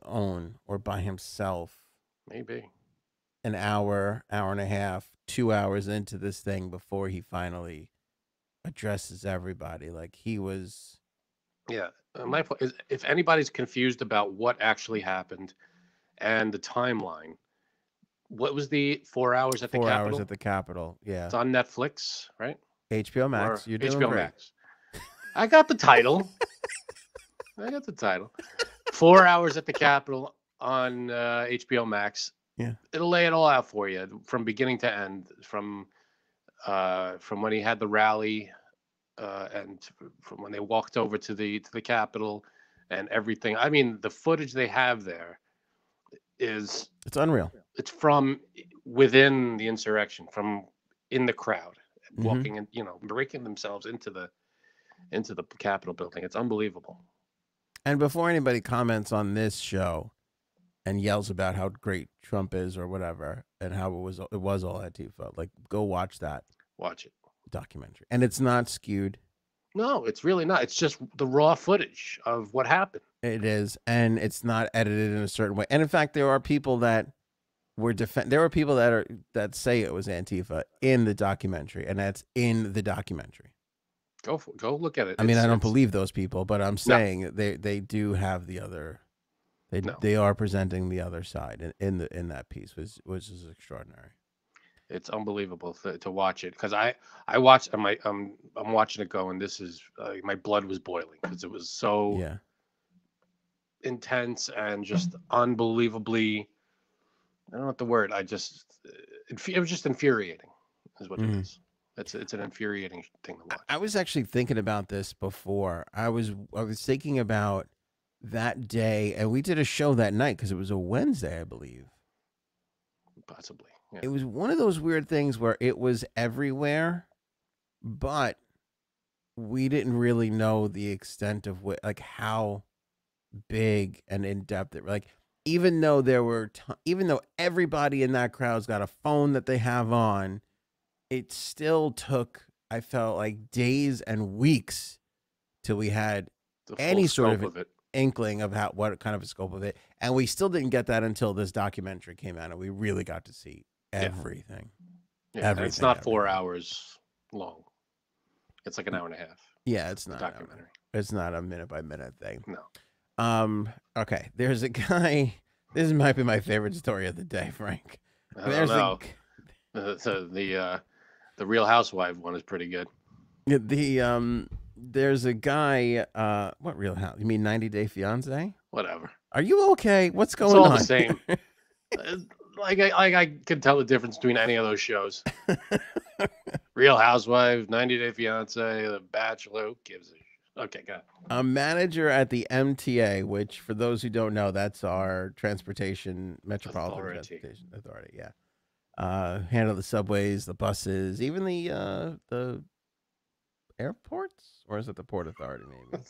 A: own or by himself.
B: Maybe.
A: An hour and a half, 2 hours into this thing before he finally addresses everybody. Like he was.
B: Yeah. My point is, if anybody's confused about what actually happened and the timeline, what was the 4 hours at the
A: 4 hours
B: Capitol?
A: at the Capitol. Yeah.
B: It's on Netflix, right?
A: HBO
B: Or
A: Max. You're doing
B: HBO
A: great.
B: Max. I got the title. I got the title. 4 hours at the Capitol on HBO Max.
A: Yeah.
B: It'll lay it all out for you from beginning to end, from when he had the rally, and from when they walked over to the Capitol, and everything. I mean, the footage they have there is
A: It's unreal.
B: it's from within the insurrection, from in the crowd, walking and breaking themselves into the Capitol building. It's unbelievable.
A: And before anybody comments on this show and yells about how great Trump is or whatever, and how it was all Antifa, like go watch that.
B: Watch it.
A: Documentary. And it's not skewed.
B: No, it's really not. It's just the raw footage of what happened.
A: It is, and it's not edited in a certain way. And in fact, there are people that there are people that say it was Antifa in the documentary, and that's in the documentary.
B: Go look at it.
A: I mean, I don't believe those people, but I'm saying they do have the other. They are presenting the other side in that piece, which is extraordinary.
B: It's unbelievable to watch it, because I watched. I'm watching it go, and this is my blood was boiling because it was so intense and just unbelievably. I don't know what the word. It was just infuriating, is what it is. It's an infuriating thing to watch.
A: I was actually thinking about this before. I was thinking about that day, and we did a show that night because it was a Wednesday, I believe.
B: Possibly. Yeah.
A: It was one of those weird things where it was everywhere, but we didn't really know the extent of how big and in depth it. Like, even though even though everybody in that crowd's got a phone that they have on, it still took, I felt like, days and weeks till we had any sort of inkling of what kind of a scope of it, and we still didn't get that until this documentary came out, and we really got to see everything.
B: Yeah, everything, it's not 4 hours long. It's like an hour and a half.
A: Yeah, it's not
B: documentary.
A: It's not a minute by minute thing.
B: No.
A: Okay. There's a guy. This might be my favorite story of the day, Frank.
B: The Real Housewife one is pretty good.
A: There's a guy. What Real House? You mean 90 Day Fiancé?
B: Whatever.
A: Are you okay? What's going on?
B: It's all the same. I can tell the difference between any of those shows. Real Housewives, 90 Day Fiancé, The Bachelor. Who gives a shit? Okay, go ahead.
A: A manager at the MTA, which for those who don't know, that's our Metropolitan Transportation Authority. Yeah. Handle the subways, the buses, even the airports, or is it the Port Authority? Maybe.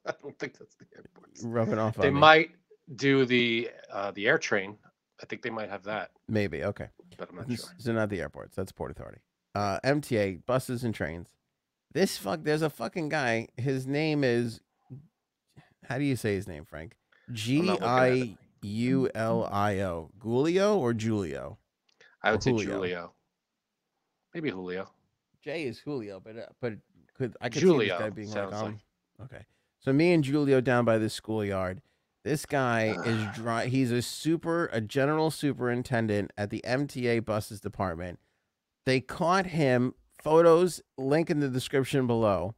B: I don't think that's the airports.
A: Rubbing off.
B: They might do the air train. I think they might have that.
A: Maybe. Okay.
B: But I'm not sure.
A: So not the airports. That's Port Authority. MTA, buses and trains. There's a fucking guy. His name is, how do you say his name, Frank? Giulio. Giulio or Julio?
B: I would say Julio. Maybe Julio.
A: J is Julio, but I could
B: Julio,
A: see this guy being
B: like.
A: Okay. So me and Julio down by the schoolyard. This guy is he's a general superintendent at the MTA buses department. They caught him. Photos, link in the description below.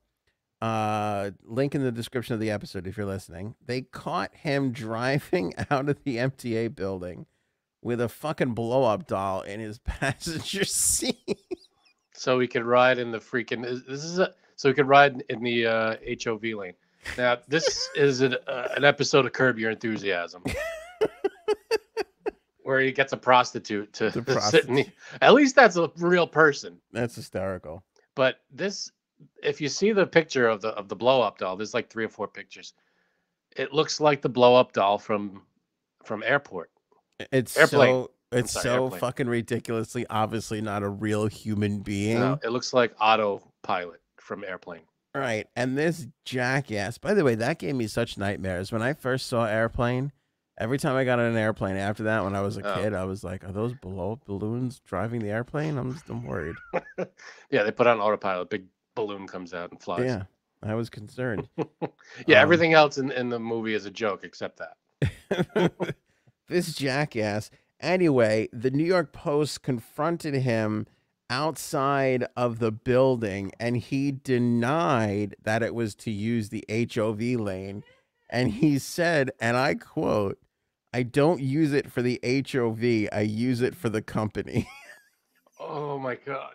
A: Link in the description of the episode if you're listening. They caught him driving out of the MTA building with a fucking blow-up doll in his passenger seat.
B: So he could ride in the freaking. So he could ride in the HOV lane. Now this is an episode of Curb Your Enthusiasm. Where he gets a prostitute to sit in at least that's a real person.
A: That's hysterical.
B: But this, if you see the picture of the blow up doll, there's like 3 or 4 pictures. It looks like the blow up doll from Airport.
A: It's Airplane. Airplane. Fucking ridiculously obviously not a real human being.
B: No, it looks like Autopilot from Airplane.
A: Right, and this jackass. By the way, that gave me such nightmares when I first saw Airplane. Every time I got on an airplane after that, when I was a kid, I was like, are those blow-up balloons driving the airplane? I'm worried.
B: Yeah, they put on Autopilot, big balloon comes out and flies.
A: Yeah, I was concerned.
B: Yeah, everything else in the movie is a joke except that.
A: This jackass. Anyway, the New York Post confronted him outside of the building, and he denied that it was to use the HOV lane. And he said, and I quote, "I don't use it for the HOV. I use it for the company."
B: Oh my God.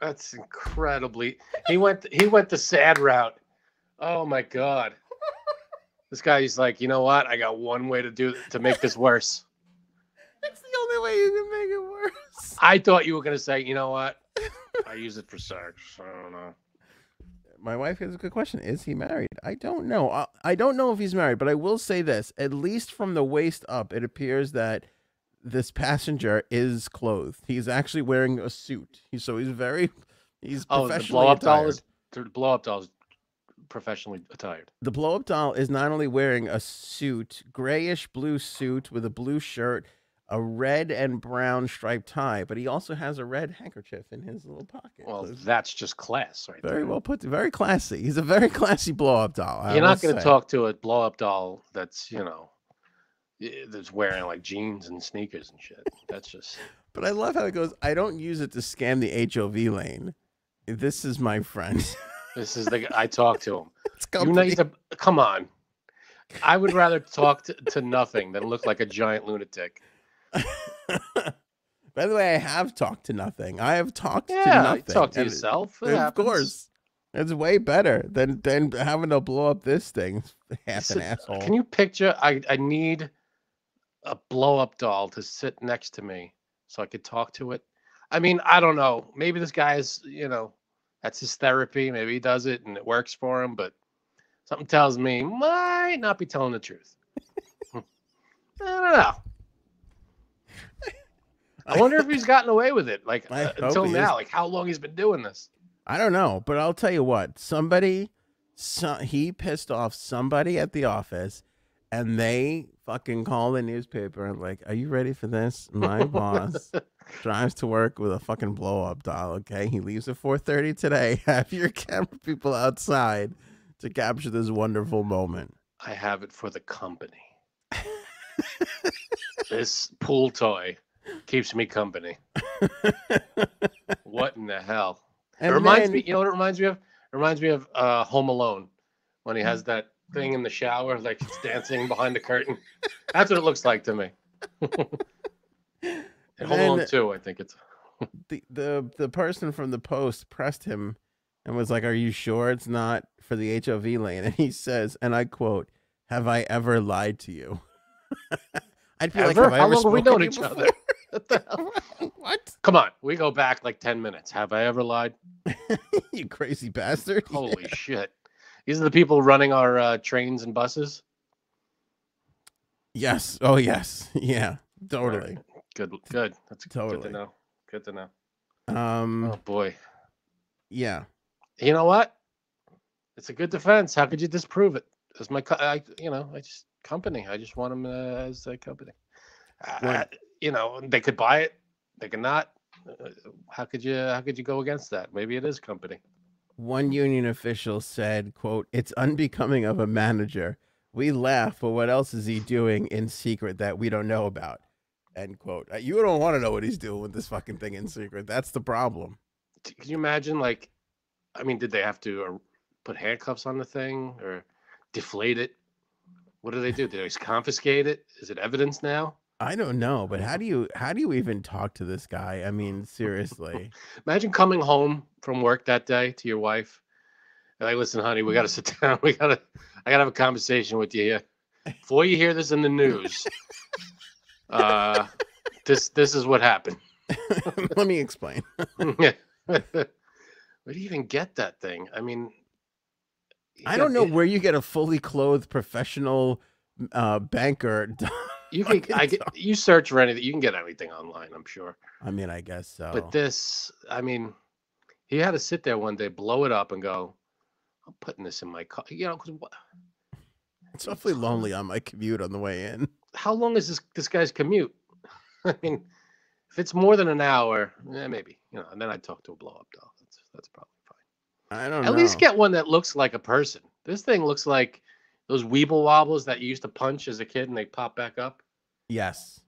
B: That's incredibly. He went the sad route. Oh my God. This guy's like, you know what? I got one way to make this worse.
A: That's the only way you can make it worse.
B: I thought you were gonna say, you know what? I use it for sex. I don't know.
A: My wife has a good question. Is he married? I don't know. I don't know if he's married, but I will say this. At least from the waist up, it appears that this passenger is clothed. He's actually wearing a suit. He's professionally
B: the blow-up
A: attired.
B: The blow-up doll is professionally attired.
A: The blow-up doll is not only wearing a suit, grayish blue suit with a blue shirt, a red and brown striped tie, but he also has a red handkerchief in his little pocket.
B: Well, that's just class, right?
A: Very well put. Very classy. He's a very classy blow-up doll.
B: You're not going to talk to a blow-up doll that's, that's wearing like jeans and sneakers and shit. That's just.
A: But I love how it goes. I don't use it to scam the HOV lane. This is my friend.
B: This is the I talk to him.
A: You need
B: to come on. I would rather talk to nothing than look like a giant lunatic.
A: By the way, I have talked to nothing. I have talked to nothing.
B: You talk to yourself.
A: Of course. It's way better than having to blow up this thing. Half an asshole.
B: Can you picture? I need a blow-up doll to sit next to me so I could talk to it. I mean, I don't know. Maybe this guy is, that's his therapy. Maybe he does it and it works for him, but something tells me he might not be telling the truth. I don't know. I wonder if he's gotten away with it, like until now. Like how long he's been doing this.
A: I don't know, but I'll tell you what. He pissed off somebody at the office, and they fucking call the newspaper and like, "Are you ready for this? My boss drives to work with a fucking blow-up doll. Okay, he leaves at 4:30 today. Have your camera people outside to capture this wonderful moment."
B: I have it for the company. This pool toy keeps me company. What in the hell? And it reminds me, what it reminds me of? It reminds me of Home Alone when he has that thing in the shower, like it's dancing behind the curtain. That's what it looks like to me. And Home Alone 2, I think it's.
A: The person from the Post pressed him and was like, "Are you sure it's not for the HOV lane?" And he says, and I quote, "Have I ever lied to you?" I'd be like,
B: how long have we known each other? What the hell?
A: What?
B: Come on, we go back like 10 minutes. Have I ever lied?
A: You crazy bastard.
B: Holy shit. These are the people running our trains and buses?
A: Yes. Oh, yes. Yeah, totally.
B: Right. Good. That's
A: totally.
B: Good to know. Good to know.
A: Oh,
B: boy.
A: Yeah.
B: You know what? It's a good defense. How could you disprove it? It's my, company. I just want them as a company. They could buy it. They could not. How could you go against that? Maybe it is company.
A: One union official said, quote, "It's unbecoming of a manager. We laugh, but what else is he doing in secret that we don't know about?" End quote. You don't want to know what he's doing with this fucking thing in secret. That's the problem.
B: Can you imagine, did they have to put handcuffs on the thing or deflate it? What do? Did they confiscate it? Is it evidence now?
A: I don't know, but how do you even talk to this guy? I mean, seriously.
B: Imagine coming home from work that day to your wife. And like, "Listen, honey, we got to sit down. I got to have a conversation with you here. Before you hear this in the news, this is what happened."
A: Let me explain.
B: Where do you even get that thing? I mean,
A: I don't know where you get a fully clothed professional banker.
B: You search for anything. You can get anything online, I'm sure.
A: I mean, I guess so.
B: But he had to sit there one day, blow it up, and go, "I'm putting this in my car."
A: It's awfully lonely on my commute on the way in.
B: How long is this guy's commute? I mean, if it's more than an hour, maybe. And then I'd talk to a blow-up doll. That's probably fine.
A: I don't
B: At
A: know.
B: least get one that looks like a person. This thing looks like those Weeble Wobbles that you used to punch as a kid and they pop back up.
A: Yes.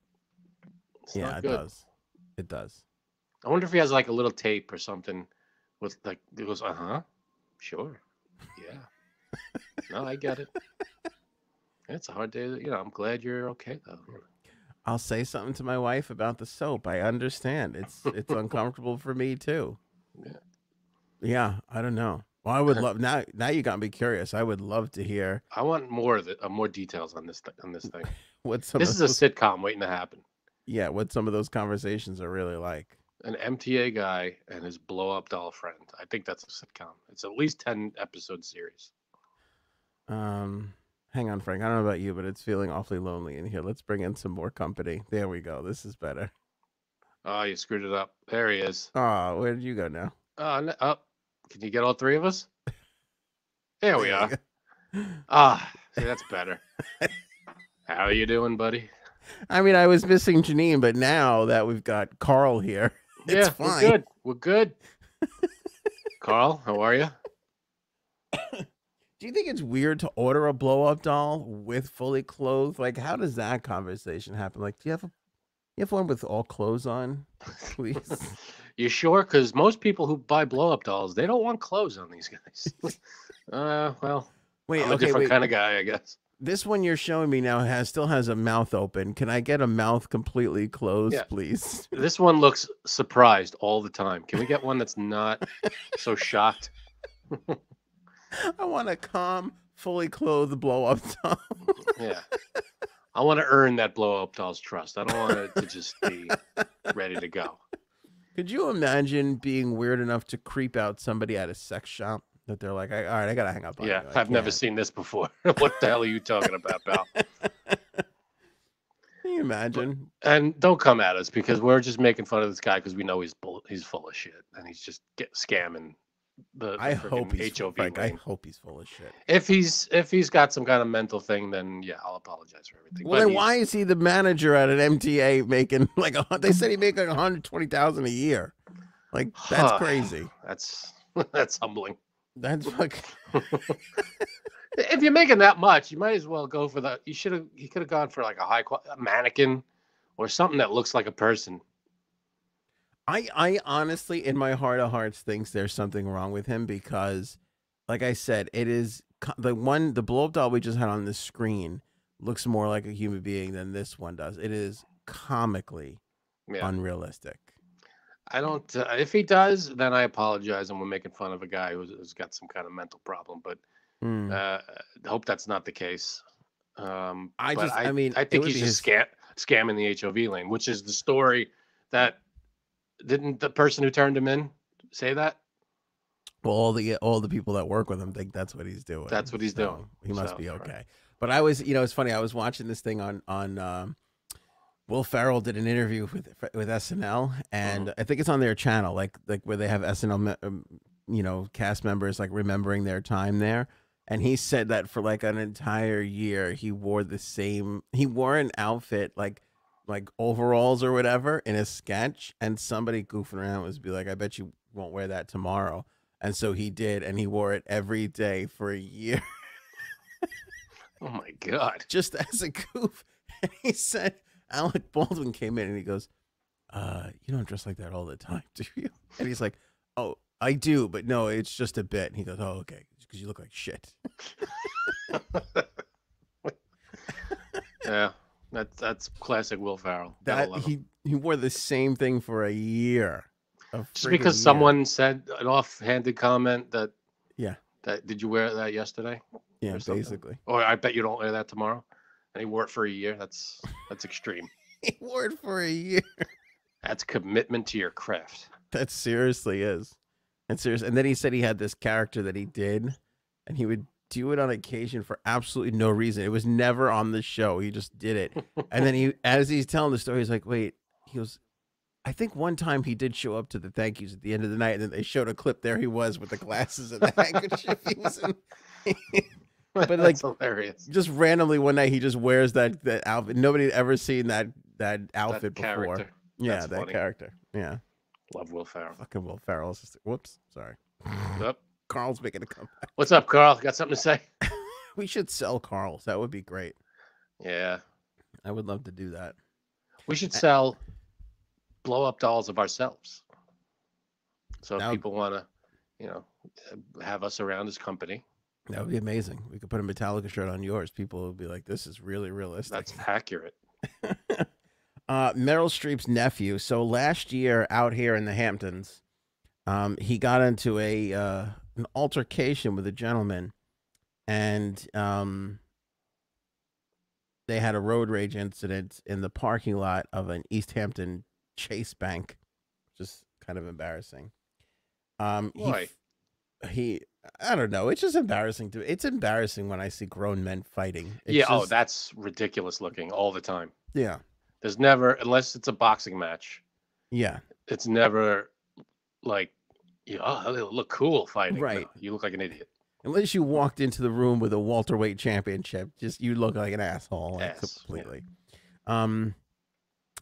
B: It's
A: Yeah,
B: not
A: it
B: good.
A: does. It does.
B: I wonder if he has like a little tape or something with like it goes, sure, yeah. No, I get it. It's a hard day. You know, I'm glad you're okay though.
A: I'll say something to my wife about the soap. I understand. It's uncomfortable for me too.
B: Yeah.
A: Yeah, I don't know. Well, I would love now. Now you got me curious. I would love to hear.
B: I want more of more details on this thing.
A: What some
B: This
A: of
B: is
A: those,
B: a sitcom waiting to happen.
A: yeah, what some of those conversations are really like.
B: An MTA guy and his blow up doll friend. I think that's a sitcom. It's at least 10 episode series.
A: Hang on, Frank. I don't know about you, but it's feeling awfully lonely in here. Let's bring in some more company. There we go. This is better.
B: Oh, you screwed it up. There he is.
A: Oh, where did you go now?
B: Can you get all three of us? There we are.
A: Go.
B: See, that's better. How are you doing, buddy?
A: I mean, I was missing Janine, but now that we've got Carl here, it's fine.
B: We're good. We're good. Carl, how are you?
A: Do you think it's weird to order a blow-up doll with fully clothed? Like, how does that conversation happen? Like, do you have one with all clothes on, please?
B: You sure? Because most people who buy blow-up dolls, they don't want clothes on these guys. Well,
A: wait,
B: I'm a different kind of guy, I guess.
A: This one you're showing me now still has a mouth open. Can I get a mouth completely closed, please?
B: This one looks surprised all the time. Can we get one that's not so shocked?
A: I want a calm, fully clothed blow-up doll.
B: Yeah. I want to earn that blow-up doll's trust. I don't want it to just be ready to go.
A: Could you imagine being weird enough to creep out somebody at a sex shop that they're like, all right, I got to hang up on you.
B: Yeah, I've never seen this before. What the hell are you talking about, pal?
A: Can you imagine?
B: And don't come at us because we're just making fun of this guy because we know he's full of shit and he's just scamming the
A: I hope he's
B: HOV
A: Frank, I
B: lane.
A: hope he's full of shit.
B: If he's got some kind of mental thing, then yeah, I'll apologize for everything.
A: Well, then why is he the manager at an MTA making like they said he made like 120,000 a year? Like that's crazy.
B: That's humbling.
A: That's fucking.
B: If you're making that much, you might as well go for he could have gone for like a mannequin or something that looks like a person.
A: I honestly, in my heart of hearts, thinks there's something wrong with him because, like I said, it is the blow-up doll we just had on the screen looks more like a human being than this one does. It is comically unrealistic.
B: I don't. If he does, then I apologize, and we're making fun of a guy who's got some kind of mental problem. But I hope that's not the case. I think he's just scamming the HOV lane, which is the story that didn't the person who turned him in say that.
A: Well, all the people that work with him think that's what he's doing.
B: That's what he's doing.
A: He must be okay. Right. But I was, it's funny. I was watching this thing on. Will Ferrell did an interview with SNL, and I think it's on their channel, like where they have SNL, cast members like remembering their time there. And he said that for like an entire year, he wore an outfit like overalls or whatever in a sketch, and somebody goofing around was be like, I bet you won't wear that tomorrow. And so he did, and he wore it every day for a year.
B: Oh my God.
A: Just as a goof. And he said, Alec Baldwin came in and he goes, you don't dress like that all the time, do you? And he's like, oh, I do, but no, it's just a bit. And he goes, oh, okay, because you look like shit.
B: Yeah, that's classic Will Ferrell.
A: He wore the same thing for a year.
B: Just because someone said an offhanded comment that did you wear that yesterday?
A: Yeah, basically.
B: Or I bet you don't wear that tomorrow. And he wore it for a year. That's extreme.
A: He wore it for a year.
B: That's commitment to your craft.
A: That seriously is. And serious. And then he said he had this character that he did, and he would do it on occasion for absolutely no reason. It was never on the show. He just did it. And then as he's telling the story, he's like, wait, he goes, I think one time he did show up to the thank yous at the end of the night, and then they showed a clip. There he was with the glasses and the handkerchief. He was in. But like,
B: hilarious.
A: Just randomly one night he just wears that outfit. Nobody had ever seen that outfit before. Yeah, that character. Yeah.
B: Love Will Ferrell.
A: Fucking Will Ferrell. Whoops. Sorry.
B: Yep.
A: Carl's making a comeback.
B: What's up, Carl? Got something to say?
A: We should sell Carl's. That would be great.
B: Yeah.
A: I would love to do that.
B: We should sell blow-up dolls of ourselves. So if people want to, you know, have us around as company.
A: That would be amazing. We could put a Metallica shirt on yours. People would be like, this is really realistic.
B: That's accurate.
A: Meryl Streep's nephew. So last year out here in the Hamptons, he got into an altercation with a gentleman, and they had a road rage incident in the parking lot of an East Hampton Chase Bank, which is kind of embarrassing.
B: Why?
A: He I don't know. It's just embarrassing to me. It's embarrassing when I see grown men fighting. It's
B: just, that's ridiculous looking all the time.
A: Yeah.
B: There's never, unless it's a boxing match.
A: Yeah.
B: It's never like, they look cool fighting.
A: Right.
B: No, you look like an idiot.
A: Unless you walked into the room with a welterweight championship, you look like an asshole, like, completely. Yeah.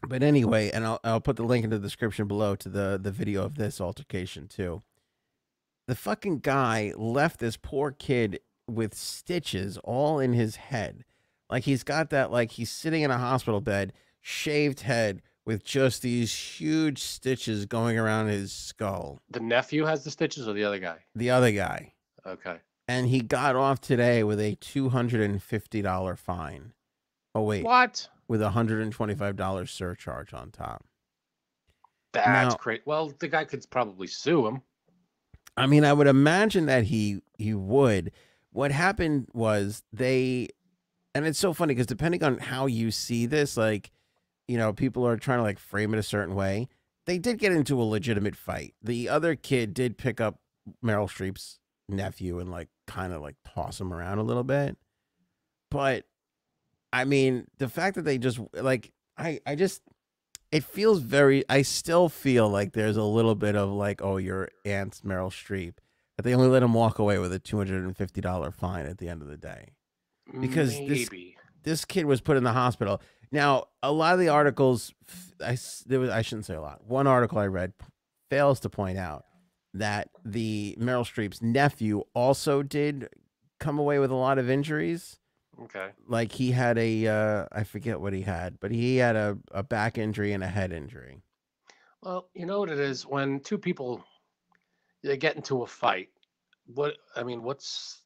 A: But anyway, and I'll put the link in the description below to the video of this altercation too. The fucking guy left this poor kid with stitches all in his head. Like he's got that, like he's sitting in a hospital bed, shaved head with just these huge stitches going around his skull.
B: The nephew has the stitches or the other guy?
A: The other guy.
B: Okay.
A: And he got off today with a $250 fine. Oh, wait.
B: What?
A: With a $125 surcharge on top.
B: That's great. Well, the guy could probably sue him.
A: I mean, I would imagine that he would. What happened was and it's so funny because depending on how you see this, like, you know, people are trying to like frame it a certain way. They did get into a legitimate fight. The other kid did pick up Meryl Streep's nephew and like kind of like toss him around a little bit. But I mean, the fact that they just like, it feels I still feel like there's a little bit of like, oh, your aunt's Meryl Streep, that they only let him walk away with a $250 fine at the end of the day. Because this kid was put in the hospital. Now, a lot of the articles, I shouldn't say a lot. One article I read fails to point out that the Meryl Streep's nephew also did come away with a lot of injuries.
B: Okay.
A: Like he had I forget what he had, but he had a back injury and a head injury.
B: Well, you know what it is when two people, they get into a fight. What's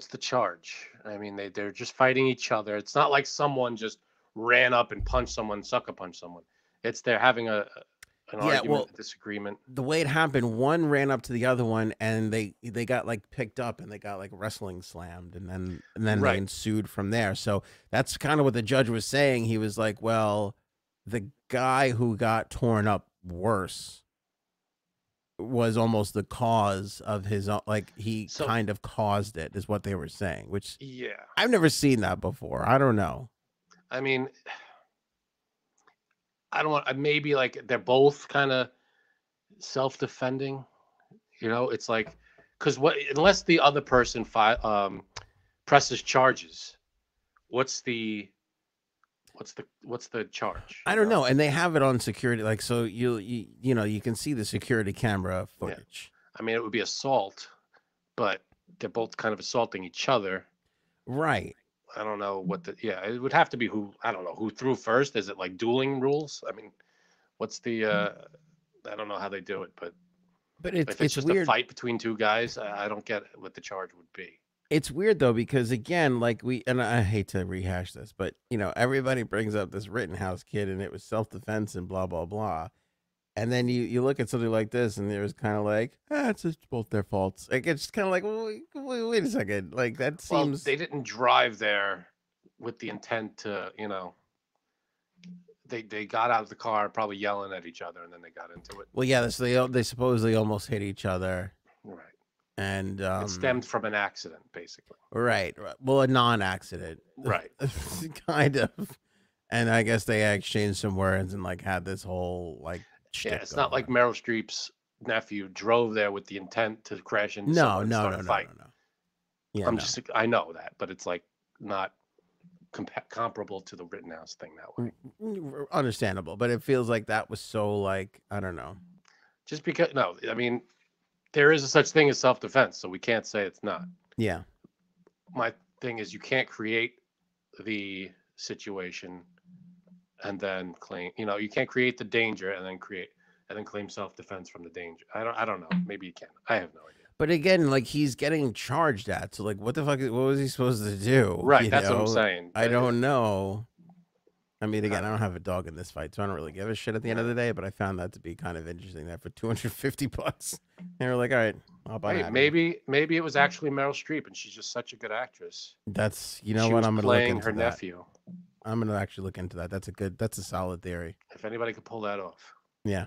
B: the charge? I mean, they're just fighting each other. It's not like someone just ran up and punched someone, sucker punched someone. It's they're having an argument, a disagreement.
A: The way it happened, one ran up to the other one, and they got like picked up, and they got like wrestling slammed, and then
B: right.
A: They ensued from there. So that's kind of what the judge was saying. He was like, well, the guy who got torn up worse was almost the cause of his own, like kind of caused it, is what they were saying, which I've never seen that before. I don't know.
B: I mean, I don't want, maybe like they're both kind of self-defending, you know, it's like, because unless the other person presses charges, what's the charge?
A: I don't know. And they have it on security, like, so you know, you can see the security camera footage.
B: I mean, it would be assault, but they're both kind of assaulting each other.
A: Right.
B: I don't know what it would have to be I don't know who threw first. Is it like dueling rules? I mean, what's the, I don't know how they do it, but if it's just weird. A fight between two guys, I don't get what the charge would be.
A: It's weird though, because again, like and I hate to rehash this, but you know, everybody brings up this Rittenhouse kid and it was self-defense and blah, blah, blah. And then you look at something like this and there's kind of like, it's just both their faults. Like, it's kind of like, wait a second. Like, that seems... Well,
B: they didn't drive there with the intent to, you know, they got out of the car probably yelling at each other and then they got into it.
A: Well, yeah, so they supposedly almost hit each other.
B: Right.
A: And
B: it stemmed from an accident, basically.
A: Right. Well, a non-accident.
B: Right.
A: Kind of. And I guess they exchanged some words and like had this whole like...
B: Yeah, it's not like Meryl Streep's nephew drove there with the intent to crash into
A: someone
B: and start a fight.
A: No. Yeah,
B: I know that, but it's like not comparable to the Rittenhouse thing that way.
A: Understandable, but it feels like that was so like, I don't know.
B: Just because, no, I mean, there is a such thing as self-defense, so we can't say it's not.
A: Yeah.
B: My thing is you can't create the situation and then claim, you can't create the danger and then claim self-defense from the danger. I don't know. Maybe you can. I have no idea.
A: But again, like, he's getting charged at, so like, what the fuck? What was he supposed to do?
B: Right, that's what I'm saying.
A: I don't know. I mean, again, I don't have a dog in this fight, so I don't really give a shit at the end of the day. But I found that to be kind of interesting. That for $250, they were like, "All right, I'll buy it."
B: Maybe it was actually Meryl Streep, and she's just such a good actress.
A: That's
B: She
A: what
B: was
A: I'm gonna look
B: playing
A: into
B: her
A: that.
B: nephew.
A: I'm gonna actually look into that. That's a solid theory.
B: If anybody could pull that off.
A: Yeah.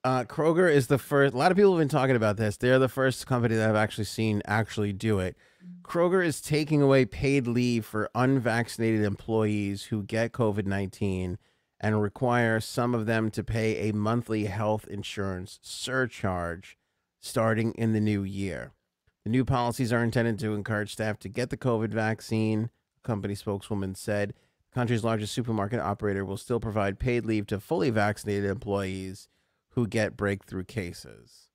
A: Kroger is the first. A lot of people have been talking about this. They're the first company that I've actually seen actually do it. Kroger is taking away paid leave for unvaccinated employees who get COVID-19 and require some of them to pay a monthly health insurance surcharge starting in the new year. The new policies are intended to encourage staff to get the COVID vaccine, a company spokeswoman said. The country's largest supermarket operator will still provide paid leave to fully vaccinated employees who get breakthrough cases.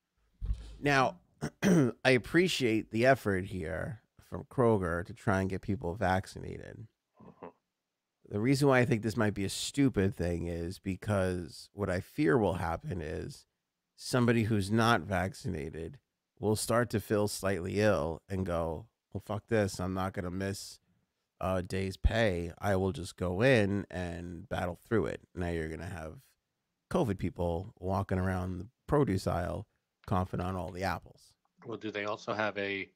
A: Now, I appreciate the effort here from Kroger to try and get people vaccinated. The reason why I think this might be a stupid thing is because what I fear will happen is somebody who's not vaccinated will start to feel slightly ill and go, well, fuck this. I'm not going to miss a day's pay. I will just go in and battle through it. Now you're going to have COVID people walking around the produce aisle coughing on all the apples.
B: Well, do they also have a...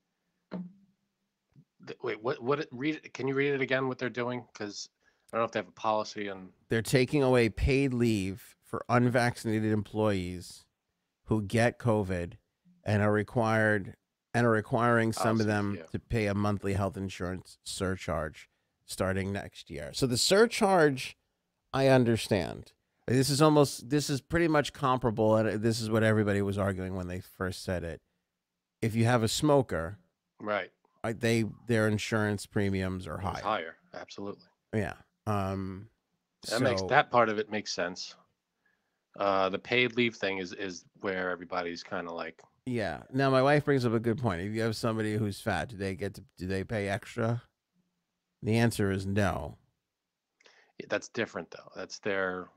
B: Wait, can you read it again, what they're doing? Because I don't know if they have a policy on...
A: They're taking away paid leave for unvaccinated employees who get COVID and are requiring some of them to pay a monthly health insurance surcharge starting next year. So the surcharge, I understand. This is pretty much comparable, and this is what everybody was arguing when they first said it. If you have a smoker,
B: right,
A: their insurance premiums are higher.
B: It's higher, absolutely.
A: Yeah.
B: That part of it makes sense. The paid leave thing is where everybody's kind of like...
A: Yeah. Now my wife brings up a good point. If you have somebody who's fat, do they pay extra? The answer is no.
B: That's different though. That's their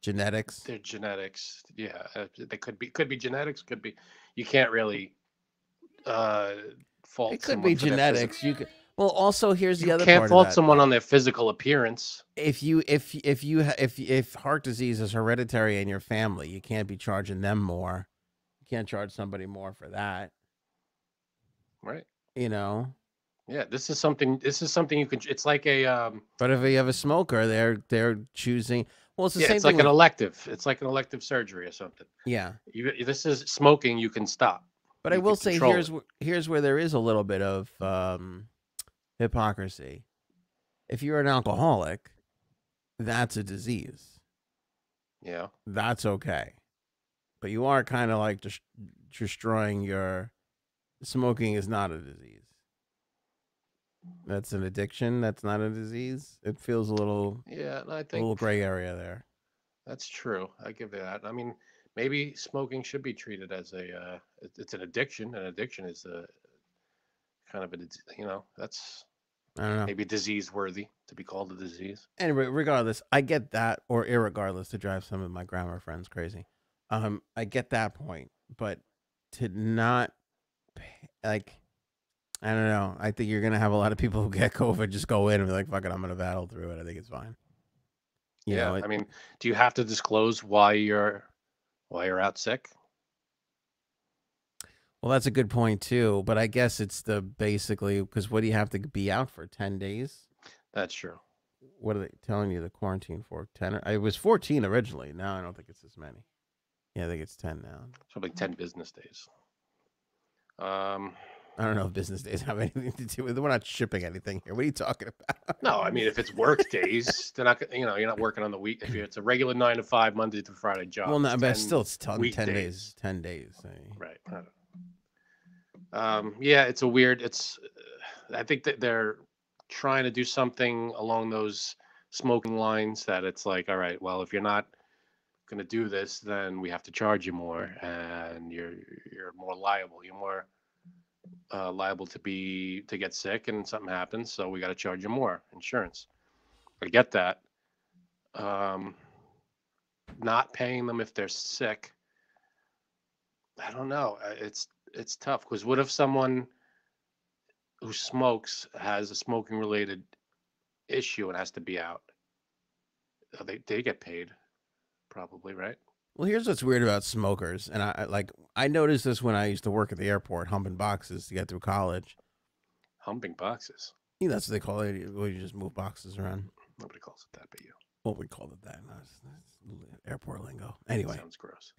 A: genetics.
B: Their genetics. Yeah. They could be genetics, could be... You can't really fault.
A: It could be genetics. You could... Well, also here's the other part.
B: You can't fault someone on their physical appearance.
A: If heart disease is hereditary in your family, you can't be charging them more. You can't charge somebody more for that.
B: Right.
A: You know.
B: Yeah, this is something you can... It's like a...
A: But if you have a smoker, they're choosing... Well, it's the same
B: it's
A: thing
B: like an elective. It's like an elective surgery or something.
A: Yeah.
B: This is smoking, you can stop.
A: But I will say here's where there is a little bit of hypocrisy. If you're an alcoholic, that's a disease.
B: Yeah.
A: That's okay. But you are kind of like destroying your... Smoking is not a disease. That's an addiction. That's not a disease. It feels a little...
B: Yeah, I think...
A: a little gray area there.
B: That's true. I give you that. I mean, maybe smoking should be treated as a... it's an addiction. An addiction is a kind of a... that's...
A: I don't know.
B: Maybe disease-worthy to be called a disease.
A: Anyway, regardless, I get that, or irregardless, to drive some of my grammar friends crazy. I get that point, but to not... Like... I don't know. I think you're going to have a lot of people who get COVID just go in and be like, fuck it, I'm going to battle through it. I think it's fine. You know,
B: I mean, do you have to disclose why you're out sick?
A: Well, that's a good point too. But I guess it's basically, because what do you have to be out for? 10 days?
B: That's true.
A: What are they telling you the quarantine for? 10? It was 14 originally. Now I don't think it's as many. Yeah, I think it's 10 now.
B: So like 10 business days.
A: I don't know if business days have anything to do with it. We're not shipping anything here. What are you talking about?
B: No, I mean, if it's work days, they're not, you're not working on the week. If it's a regular 9 to 5, Monday to Friday job.
A: Well, no, but still, it's 10 days. 10 days.
B: Right. Yeah, it's a weird, I think that they're trying to do something along those smoking lines that it's like, all right, well, if you're not going to do this, then we have to charge you more, and you're more liable. You're more liable to get sick, and something happens, so we got to charge you more insurance. I get that. Not paying them if they're sick, I don't know. It's tough, because what if someone who smokes has a smoking related issue and has to be out? They get paid, probably, right?
A: Well, here's what's weird about smokers, and I noticed this when I used to work at the airport, humping boxes to get through college.
B: Humping boxes?
A: Yeah, that's what they call it. Where you just move boxes around.
B: Nobody calls it that but you.
A: Well, we called it that. No, it's airport lingo. Anyway.
B: Sounds gross.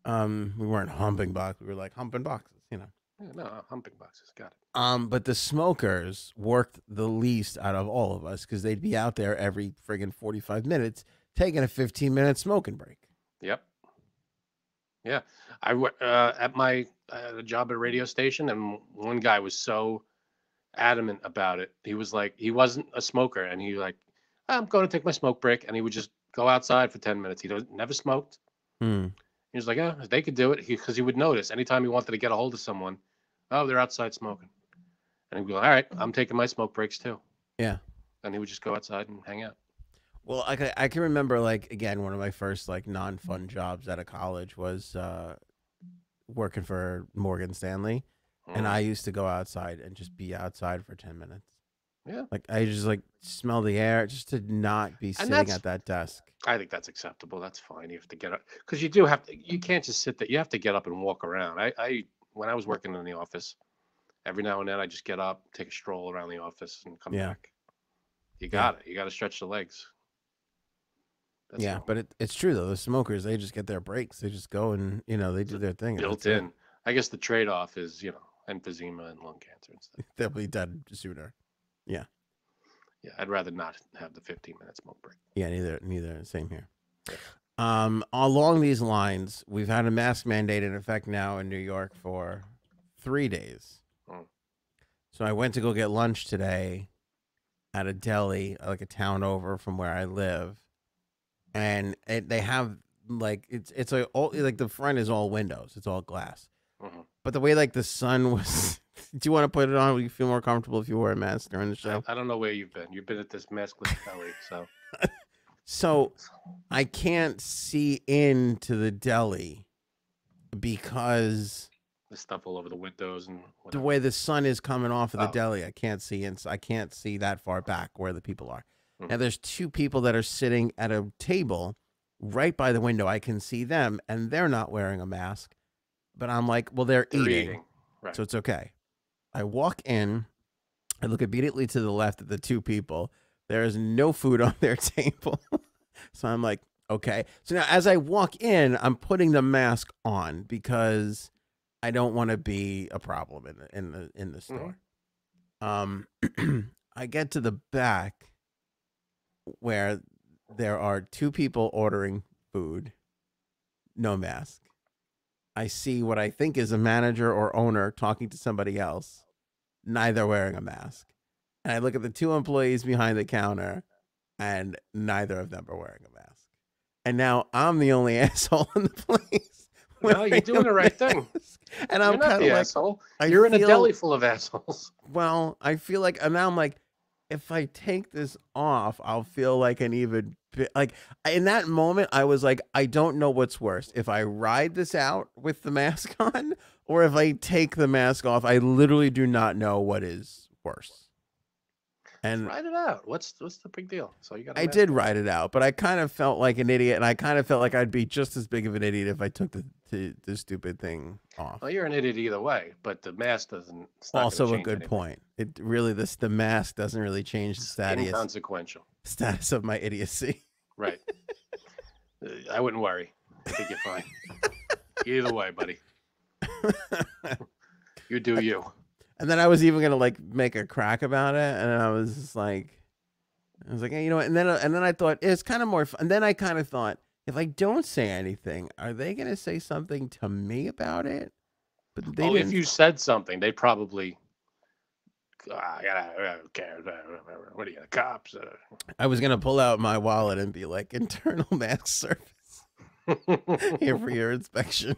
A: We weren't humping boxes. We were like humping boxes, you know.
B: Yeah, no, humping boxes. Got it.
A: But the smokers worked the least out of all of us, because they'd be out there every friggin' 45 minutes taking a 15-minute smoking break.
B: Yep. Yeah. I at my a job at a radio station, and one guy was so adamant about it. He was like, he wasn't a smoker, and he like, I'm going to take my smoke break, and he would just go outside for 10 minutes. He never smoked. He was like, yeah, they could do it, because he would notice anytime he wanted to get a hold of someone, oh, they're outside smoking, and he'd be like, all right, I'm taking my smoke breaks too.
A: Yeah.
B: And he would just go outside and hang out.
A: Well, I can remember, like, again, one of my first like non-fun jobs out of college was working for Morgan Stanley, and I used to go outside and just be outside for 10 minutes.
B: Yeah.
A: Like, I just like smell the air just to not be sitting at that desk.
B: I think that's acceptable. That's fine. You have to get up, because you do have to. You can't just sit there. You have to get up and walk around. When I was working in the office, every now and then I just get up, take a stroll around the office, and come back. You got it. You got to stretch the legs. That's
A: yeah, but it's true though. The smokers, they just get their breaks. They just go and they do their thing.
B: Built in. I guess the trade-off is emphysema and lung cancer and stuff.
A: They'll be dead sooner. Yeah.
B: Yeah, I'd rather not have the 15-minute smoke break.
A: Yeah, neither. Same here. Yeah. Along these lines, we've had a mask mandate in effect now in New York for 3 days. So I went to go get lunch today at a deli, like a town over from where I live, and they have like it's like the front is all windows, it's all glass, but the way like the sun was. Do you want to put it on? Would you feel more comfortable if you wore a mask during the show?
B: I don't know where you've been. You've been at this maskless deli, so.
A: So I can't see into the deli because
B: the stuff all over the windows and whatever.
A: The way the sun is coming off of the deli, I can't see I can't see that far back where the people are. Now there's two people that are sitting at a table right by the window. I can see them, and they're not wearing a mask. But I'm like, well, they're eating.
B: Right.
A: So it's okay. I walk in, I look immediately to the left at the two people. There is no food on their table. So I'm like, okay. So now as I walk in, I'm putting the mask on because I don't want to be a problem in the store. I get to the back where there are two people ordering food, no mask. I see what I think is a manager or owner talking to somebody else, neither wearing a mask. And I look at the two employees behind the counter, and neither of them are wearing a mask. And now I'm the only asshole in the place.
B: No, you're doing the right thing.
A: And I'm kind of like,
B: asshole. You're in a deli full of assholes.
A: Well, I feel like, and now I'm like, if I take this off, I'll feel like an even like in that moment. I was like, I don't know what's worse, if I ride this out with the mask on or if I take the mask off. I literally do not know what is worse. And
B: ride it out. What's the big deal? So you got.
A: I did ride it out, but I kind of felt like an idiot, and I kind of felt like I'd be just as big of an idiot if I took the stupid thing off.
B: Well, you're an idiot either way, but the mask doesn't.
A: Also, a good point. It really the mask doesn't really change the status.
B: Inconsequential
A: Status of my idiocy.
B: Right. I wouldn't worry. I think you're fine. Either way, buddy. You do you.
A: And then I was even gonna like make a crack about it, and I was just like, hey, you know what? And then I thought it's kind of more fun. And then I kind of thought, if I don't say anything, are they gonna say something to me about it? But they didn't.
B: If you said something, they probably. I don't care. What are you, the cops?
A: I was gonna pull out my wallet and be like, internal mask service. here for your inspection.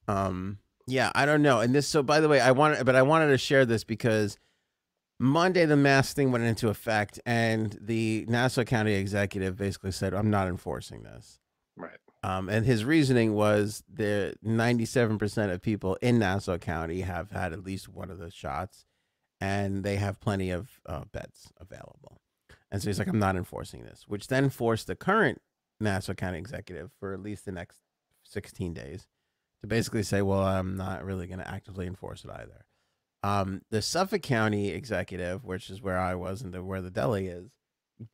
A: Yeah, I don't know. And this, so by the way, I wanted to share this because Monday the mask thing went into effect, and the Nassau County executive basically said, "I'm not enforcing this."
B: Right.
A: And his reasoning was the 97% of people in Nassau County have had at least one of the shots, and they have plenty of beds available. And so he's like, "I'm not enforcing this," which then forced the current Nassau County executive for at least the next 16 days to basically say, "Well, I'm not really going to actively enforce it either." The Suffolk County executive, which is where I was and where the deli is,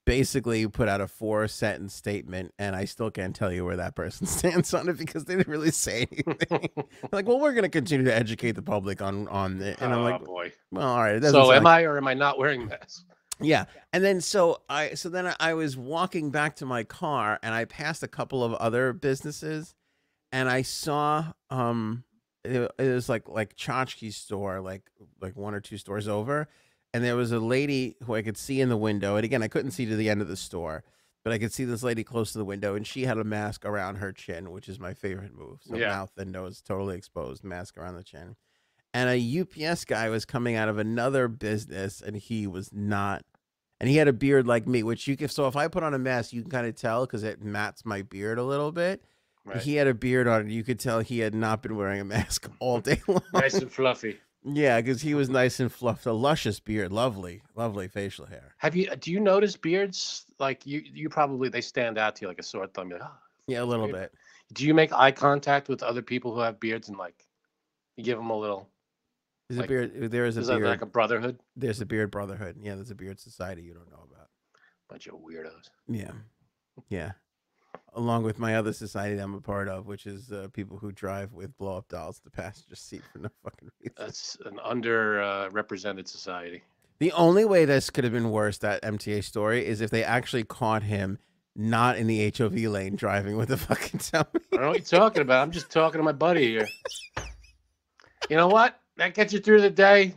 A: basically put out a 4-sentence statement, and I still can't tell you where that person stands on it because they didn't really say anything. Like, well, we're going to continue to educate the public on it, and I'm like,
B: boy.
A: Well, all right.
B: So am I or am I not wearing masks?
A: Yeah. And then so then I was walking back to my car, and I passed a couple of other businesses, and I saw it was like Tchotchke's store, like 1 or 2 stores over, and there was a lady who I could see in the window, and again I couldn't see to the end of the store, but I could see this lady close to the window, and she had a mask around her chin, which is my favorite move. So mouth and nose totally exposed, mask around the chin. And a UPS guy was coming out of another business, and he was not, and he had a beard like me, which you can, so if I put on a mask, you can kind of tell because it mats my beard a little bit. Right. He had a beard on, and you could tell he had not been wearing a mask all day long.
B: Nice and fluffy.
A: Yeah, because he was nice and fluffed, a luscious beard, lovely facial hair.
B: Do you notice beards? Like you probably, they stand out to you like a sore thumb. You're like, oh,
A: yeah, a little bit.
B: Do you make eye contact with other people who have beards and like you give them a little?
A: There's a beard. There is a beard.
B: Like a brotherhood?
A: There's a beard brotherhood. Yeah, there's a beard society you don't know about.
B: Bunch of weirdos.
A: Yeah, yeah. Along with my other society that I'm a part of, which is people who drive with blow-up dolls in the passenger seat for no fucking reason.
B: That's an underrepresented society.
A: The only way this could have been worse, that MTA story, is if they actually caught him not in the HOV lane driving with a fucking Cellmate.
B: I don't know what you're talking about. I'm just talking to my buddy here. You know what? That gets you through the day.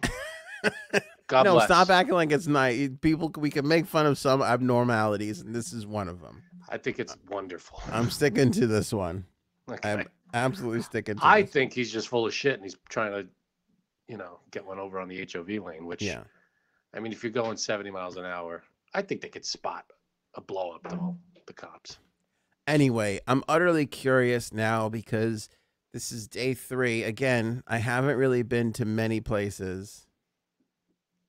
B: God bless.
A: Stop acting like it's nice. People, we can make fun of some abnormalities, and this is one of them.
B: I think it's wonderful.
A: I'm sticking to this one.
B: Okay.
A: I'm absolutely sticking to
B: I
A: this.
B: think he's just full of shit, and he's trying to, get one over on the HOV lane, which,
A: yeah.
B: I mean, if you're going 70 miles an hour, I think they could spot a blow up, though, the cops.
A: Anyway, I'm utterly curious now because this is day 3. Again, I haven't really been to many places.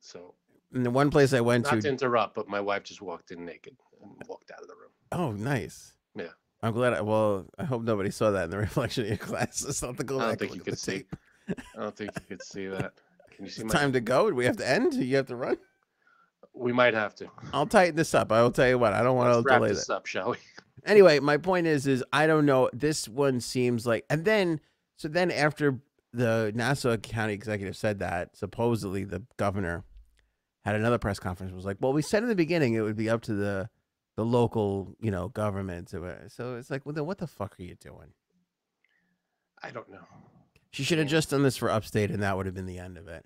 B: So,
A: and the one place I went
B: not to interrupt, but my wife just walked in naked and walked out of the room.
A: Oh, nice.
B: Yeah.
A: I'm glad. I hope nobody saw that in the reflection of your glasses. I
B: don't think you could see. I don't think you could see that. Can you see?
A: It's time to go. Do we have to end? Do you have to run?
B: We might have to.
A: I'll tighten this up. I will tell you what. I don't want to delay this
B: up, shall we?
A: Anyway, my point is I don't know. This one seems like, and then after the Nassau County executive said that, supposedly the governor had another press conference. Was like, well, we said in the beginning it would be up to the local, government. So it's like, well, then what the fuck are you doing?
B: I don't know.
A: She should have just done this for upstate, and that would have been the end of it.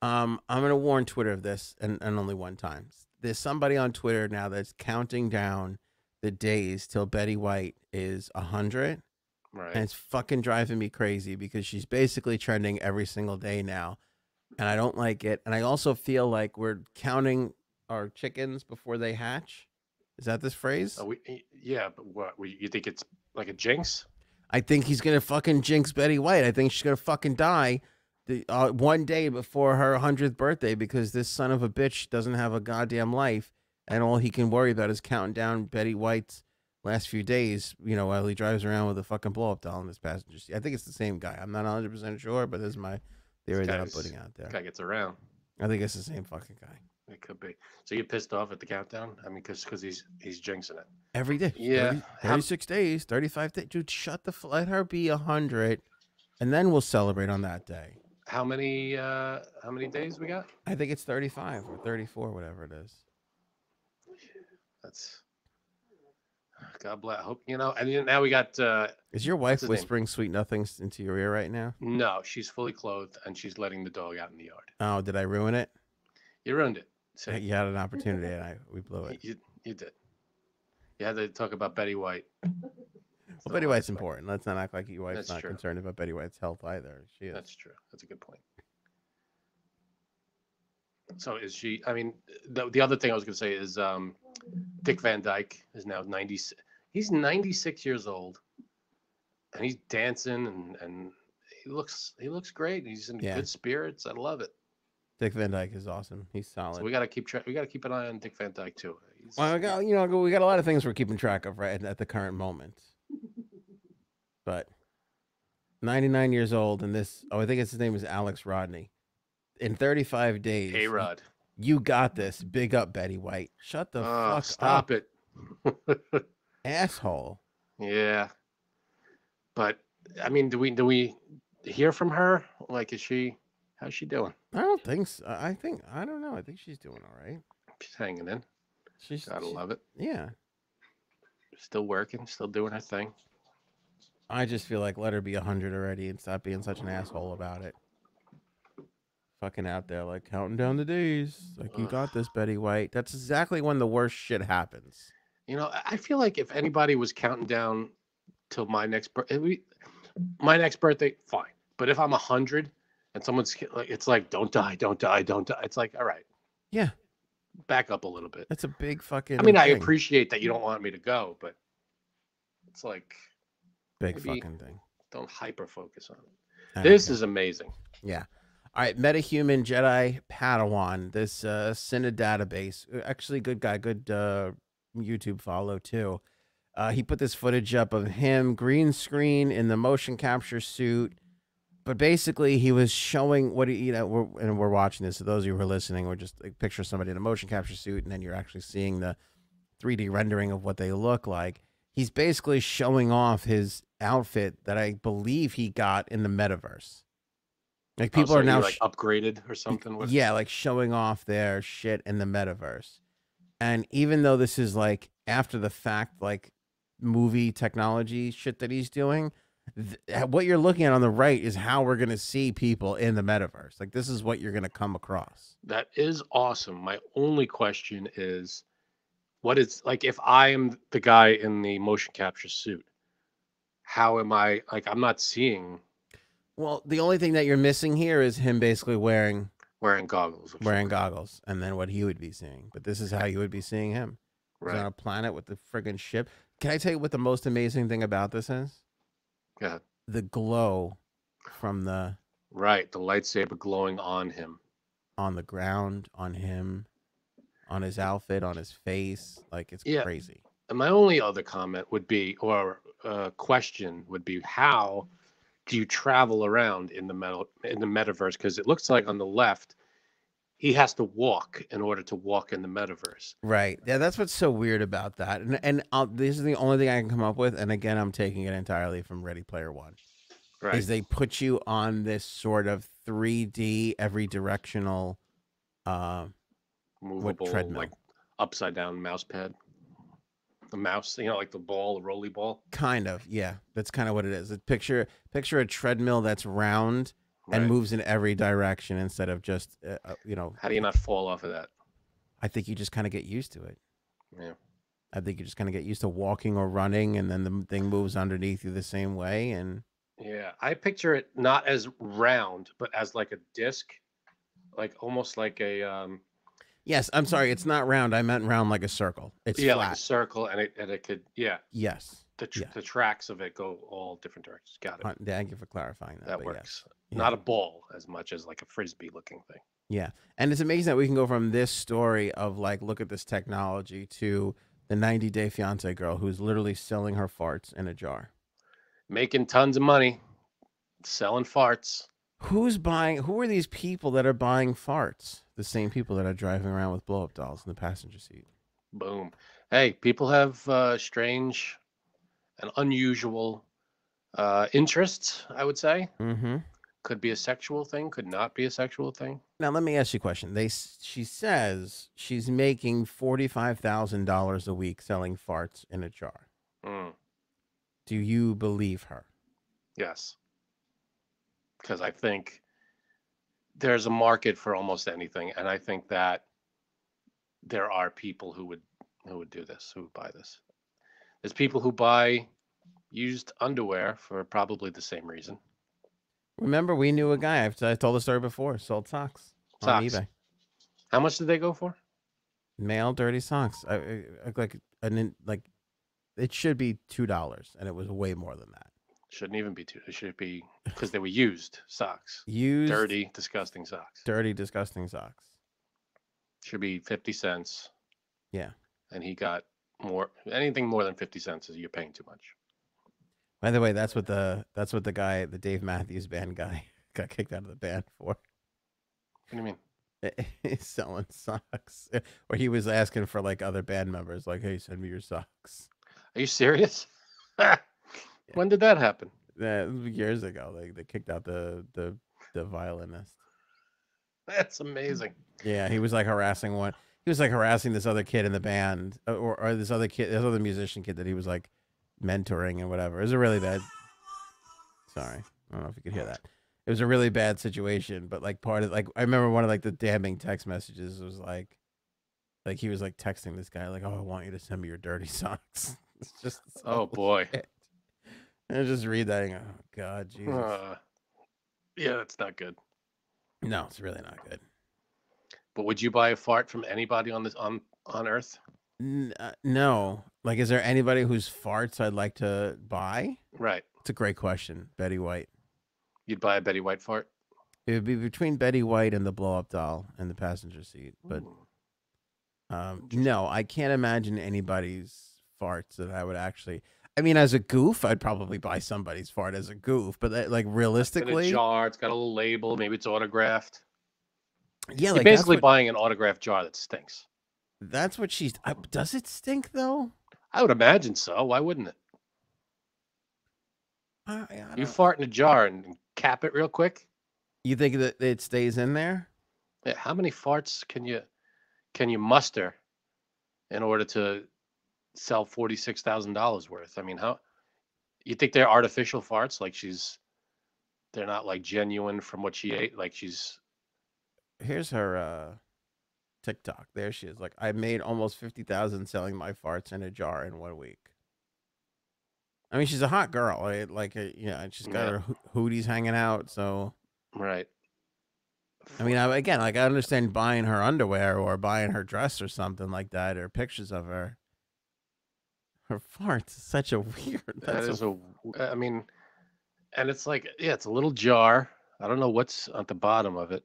A: I'm going to warn Twitter of this, and only one time. There's somebody on Twitter now that's counting down the days till Betty White is 100.
B: Right.
A: And it's fucking driving me crazy because she's basically trending every single day now. And I don't like it. And I also feel like we're counting our chickens before they hatch. Is that this phrase?
B: Yeah, but what? You think it's like a jinx?
A: I think he's going to fucking jinx Betty White. I think she's going to fucking die one day before her 100th birthday because this son of a bitch doesn't have a goddamn life. And all he can worry about is counting down Betty White's last few days, while he drives around with a fucking blow-up doll in his passenger seat. I think it's the same guy. I'm not 100% sure, but this is my theory that I'm putting out there.
B: Guy gets around.
A: I think it's the same fucking guy.
B: It could be. So you pissed off at the countdown? I mean, because he's jinxing it.
A: Every day.
B: Yeah.
A: 36 days, 35 days. Dude, let her be 100, and then we'll celebrate on that day.
B: How many days we got?
A: I think it's 35 or 34, whatever it is.
B: That's God bless. I hope and now we got
A: is your wife whispering sweet nothings into your ear right now?
B: No, she's fully clothed and she's letting the dog out in the yard.
A: Oh, did I ruin it?
B: You ruined it.
A: So you had an opportunity and we blew it.
B: You did. You had to talk about Betty White.
A: Well, Betty White's important. Let's not act like your wife's
B: That's
A: not
B: true.
A: concerned about Betty White's health either. She is.
B: That's true. That's a good point. So is she? I mean, the other thing I was going to say is Dick Van Dyke is now 90. He's 96 years old, and he's dancing and he looks great. He's in good spirits. I love it.
A: Dick Van Dyke is awesome. He's solid.
B: So we got to keep an eye on Dick Van Dyke too.
A: Well, we got a lot of things we're keeping track of right at the current moment. But 99 years old, and this, I think his name is Alex Rodney. In 35 days,
B: hey Rod,
A: you got this. Big up, Betty White. Shut the fuck
B: stop
A: up.
B: it,
A: asshole.
B: Yeah, but I mean, do we hear from her? Like, how's she doing?
A: I don't think so. I don't know. I think she's doing all right.
B: She's hanging in. She's gotta love it.
A: Yeah.
B: Still working, still doing her thing.
A: I just feel like let her be 100 already and stop being such an asshole about it. Fucking out there, like counting down the days. Like, you got this, Betty White. That's exactly when the worst shit happens.
B: You know, I feel like if anybody was counting down till my next birthday, fine. But if I'm 100 and someone's like, it's like, don't die, don't die, don't die. It's like, all right.
A: Yeah.
B: Back up a little bit.
A: That's a big fucking.
B: I mean, I appreciate that you don't want me to go, but it's like
A: big fucking thing.
B: Don't hyper focus on it. This is amazing.
A: Yeah. All right, Metahuman Jedi Padawan. This Synod database. Actually, good guy. Good YouTube follow too. He put this footage up of him green screen in the motion capture suit. But basically, he was showing what we're watching this. So those of you who are listening, we're just like, picture somebody in a motion capture suit, and then you're actually seeing the 3D rendering of what they look like. He's basically showing off his outfit that I believe he got in the metaverse. Like, people are now
B: like upgraded or something.
A: Yeah, like showing off their shit in the metaverse. And even though this is like after the fact, like movie technology shit that he's doing, what you're looking at on the right is how we're going to see people in the metaverse. Like, this is what you're going to come across.
B: That is awesome. My only question is, what is, like, if I am the guy in the motion capture suit, how am I, like, I'm not seeing.
A: Well, the only thing that you're missing here is him basically wearing
B: goggles.
A: Goggles, and then what he would be seeing. But this is how you would be seeing him. Right. He's on a planet with the friggin' ship. Can I tell you what the most amazing thing about this is?
B: Yeah.
A: The glow from the
B: lightsaber glowing on him,
A: on the ground, on him, on his outfit, on his face. Like, it's crazy.
B: And my only other comment would be, or question would be, how do you travel around in the metaverse? Because it looks like on the left, he has to walk in order to walk in the metaverse.
A: Right. Yeah, that's what's so weird about that. And this is the only thing I can come up with. And again, I'm taking it entirely from Ready Player One. Right. Is they put you on this sort of 3D, every directional,
B: movable, treadmill, like upside down mouse pad. The mouse, like the ball, the rolly ball.
A: Kind of, yeah. That's kind of what it is. Picture a treadmill that's round. And moves in every direction instead of just,
B: How do you not fall off of that?
A: I think you just kind of get used to it.
B: Yeah.
A: I think you just kind of get used to walking or running, and then the thing moves underneath you the same way. And
B: yeah, I picture it not as round, but as like a disc, like almost like a.
A: Yes, I'm sorry. It's not round. I meant round like a circle. It's flat.
B: Like a circle, and it could,
A: Yes.
B: The tracks of it go all different directions. Got it.
A: Thank you for clarifying that.
B: That works. Yes. Not a ball as much as like a frisbee looking thing.
A: Yeah. And it's amazing that we can go from this story of like, look at this technology, to the 90-day fiance girl who's literally selling her farts in a jar.
B: Making tons of money, selling farts.
A: Who are these people that are buying farts? The same people that are driving around with blow-up dolls in the passenger seat.
B: Boom. Hey, people have strange and unusual interests, I would say.
A: Mm-hmm.
B: Could be a sexual thing, could not be a sexual thing.
A: Now, let me ask you a question. She says she's making $45,000 a week selling farts in a jar.
B: Mm.
A: Do you believe her?
B: Yes. Because I think there's a market for almost anything, and I think that there are people who would do this, who would buy this. There's people who buy used underwear for probably the same reason.
A: Remember, we knew a guy. I told the story before. Sold socks on
B: Socks.
A: eBay.
B: How much did they go for?
A: Male dirty socks. Like it should be $2, and it was way more than that.
B: Shouldn't even be two. It should be because they were used socks.
A: Used,
B: dirty, disgusting socks.
A: Dirty, disgusting socks.
B: Should be 50 cents.
A: Yeah.
B: And he got more. Anything more than 50 cents is you're paying too much.
A: By the way, that's what the guy, the Dave Matthews Band guy, got kicked out of the band for.
B: What do you mean?
A: He's selling socks, or he was asking for like other band members, like, "Hey, send me your socks."
B: Are you serious? When did that happen?
A: Years ago. They kicked out the violinist.
B: That's amazing.
A: Yeah, he was like harassing one. He was like harassing this other kid in the band, or this other musician kid that he was like mentoring and whatever. It was a really bad. Sorry, I don't know if you could hear that. It was a really bad situation, but like part of I remember one of like the damning text messages was like he was like texting this guy like, "Oh, I want you to send me your dirty socks." It's just
B: oh boy.
A: Shit. And just read that and go, "Oh God, Jesus."
B: Yeah, that's not good.
A: No, it's really not good.
B: But would you buy a fart from anybody on Earth?
A: No. Like, is there anybody whose farts I'd like to buy?
B: Right.
A: It's a great question. Betty White.
B: You'd buy a Betty White fart?
A: It would be between Betty White and the blow-up doll in the passenger seat. But no, I can't imagine anybody's farts that I would actually. I mean, as a goof, I'd probably buy somebody's fart as a goof. But like realistically,
B: it's in a jar. It's got a little label. Maybe it's autographed.
A: Yeah,
B: you're
A: like
B: basically buying an autographed jar that stinks.
A: That's what she's. Does it stink though?
B: I would imagine so. Why wouldn't it? You fart in a jar and cap it real quick.
A: You think that it stays in there?
B: Yeah. How many farts can you muster in order to sell $46,000 worth? I mean, how you think they're artificial farts? Like they're not like genuine from what she ate. Like she's.
A: Here's her TikTok. There she is. Like, I made almost 50,000 selling my farts in a jar in 1 week. I mean, she's a hot girl. Like, and she's got her hooties hanging out. So,
B: right.
A: I mean, again, like I understand buying her underwear or buying her dress or something like that, or pictures of her. Her farts is such a weird.
B: I mean, and it's like, yeah, it's a little jar. I don't know what's at the bottom of it.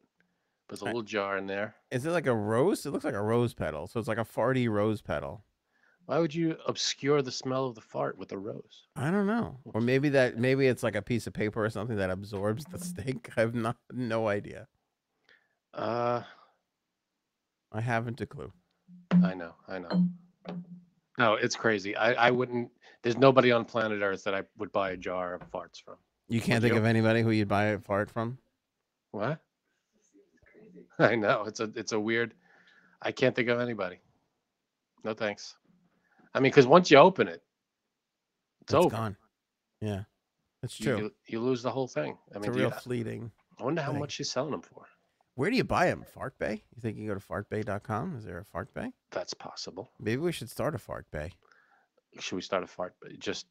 B: There's a little jar in there.
A: Is it like a rose? It looks like a rose petal. So it's like a farty rose petal.
B: Why would you obscure the smell of the fart with a rose?
A: I don't know. Or maybe it's like a piece of paper or something that absorbs the stink. I have no idea. I haven't a clue.
B: I know. No, it's crazy. I wouldn't. There's nobody on planet Earth that I would buy a jar of farts from.
A: You can't think of anybody who you'd buy a fart from?
B: What? I know. It's a weird. I can't think of anybody. No thanks. I mean, because once you open it, it's over.
A: Gone. Yeah, that's true.
B: You lose the whole thing. I mean,
A: it's a real fleeting.
B: I wonder how much she's selling them for.
A: Where do you buy them? Fart Bay? You think you can go to fartbay.com? Is there a Fart Bay?
B: That's possible.
A: Maybe we should start a Fart Bay.
B: Should we start a Fart Bay? Just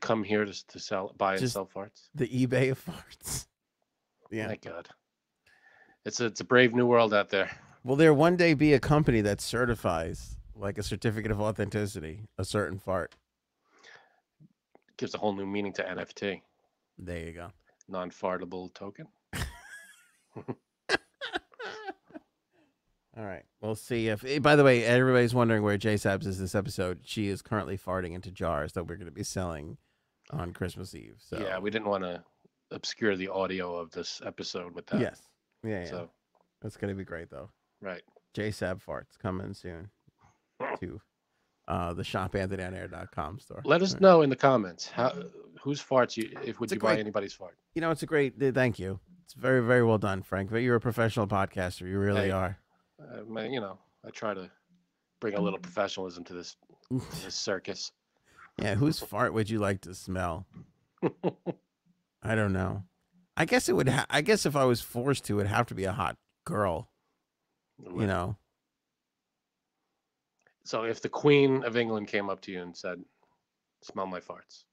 B: come here to buy and sell farts?
A: The eBay of farts. Yeah.
B: My God. It's a brave new world out there.
A: Will there one day be a company that certifies, like a certificate of authenticity, a certain fart?
B: Gives a whole new meaning to NFT.
A: There you go.
B: Non-fartable token.
A: All right. We'll see if. By the way, everybody's wondering where J Sabs is this episode. She is currently farting into jars that we're going to be selling on Christmas Eve. So
B: yeah, we didn't want to obscure the audio of this episode with that.
A: Yes. Yeah.
B: So
A: that's going to be great, though.
B: Right.
A: J Sab farts coming soon to the shopanthonyonair.com store.
B: Let us know in the comments whose farts would you buy anybody's fart?
A: You know, it's a great. Thank you. It's very, very well done, Frank. But you're a professional podcaster. You really are.
B: I try to bring a little professionalism to this circus.
A: Yeah, whose fart would you like to smell? I don't know. I guess it would. I guess if I was forced to, it'd have to be a hot girl. Right. You know.
B: So if the Queen of England came up to you and said, Smell my farts.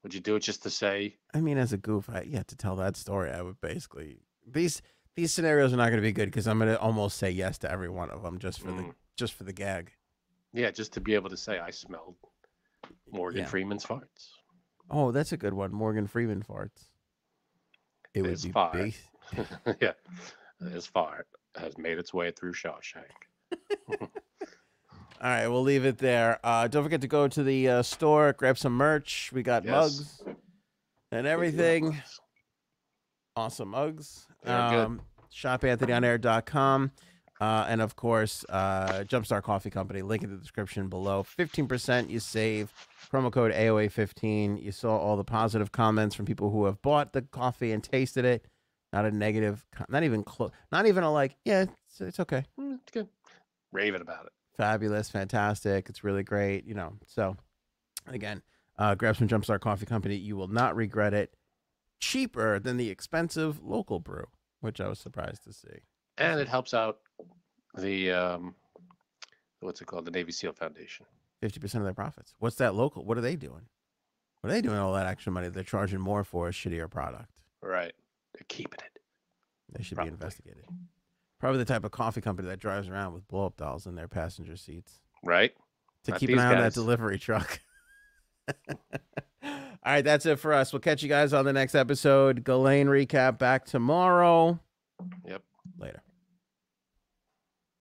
B: Would you do it just to say?
A: I mean, as a goof, to tell that story, I would basically these scenarios are not going to be good because I'm going to almost say yes to every one of them just for the gag.
B: Yeah, just to be able to say I smelled Morgan Freeman's farts.
A: Oh, that's a good one. Morgan Freeman farts. It would be
B: fart. Yeah, his fart has made its way through Shawshank.
A: All right, we'll leave it there. Don't forget to go to the store, grab some merch. We got mugs and everything. Awesome mugs. ShopAnthonyOnAir.com. And of course, Jumpstart Coffee Company. Link in the description below. 15% you save. Promo code AOA15. You saw all the positive comments from people who have bought the coffee and tasted it. Not a negative. Not even close. Not even a like. Yeah, it's okay.
B: It's good. Raving about it.
A: Fabulous, fantastic. It's really great, So, again, grab some Jumpstart Coffee Company. You will not regret it. Cheaper than the expensive local brew, which I was surprised to see.
B: And it helps out the what's it called? The Navy SEAL Foundation.
A: 50% of their profits. What's that local? What are they doing? What are they doing all that extra money? They're charging more for a shittier product.
B: Right. They're keeping it.
A: They should be investigated. Probably the type of coffee company that drives around with blow-up dolls in their passenger seats.
B: Right.
A: To keep an eye on that delivery truck. All right, that's it for us. We'll catch you guys on the next episode. Ghislaine recap back tomorrow.
B: Yep.
A: Later.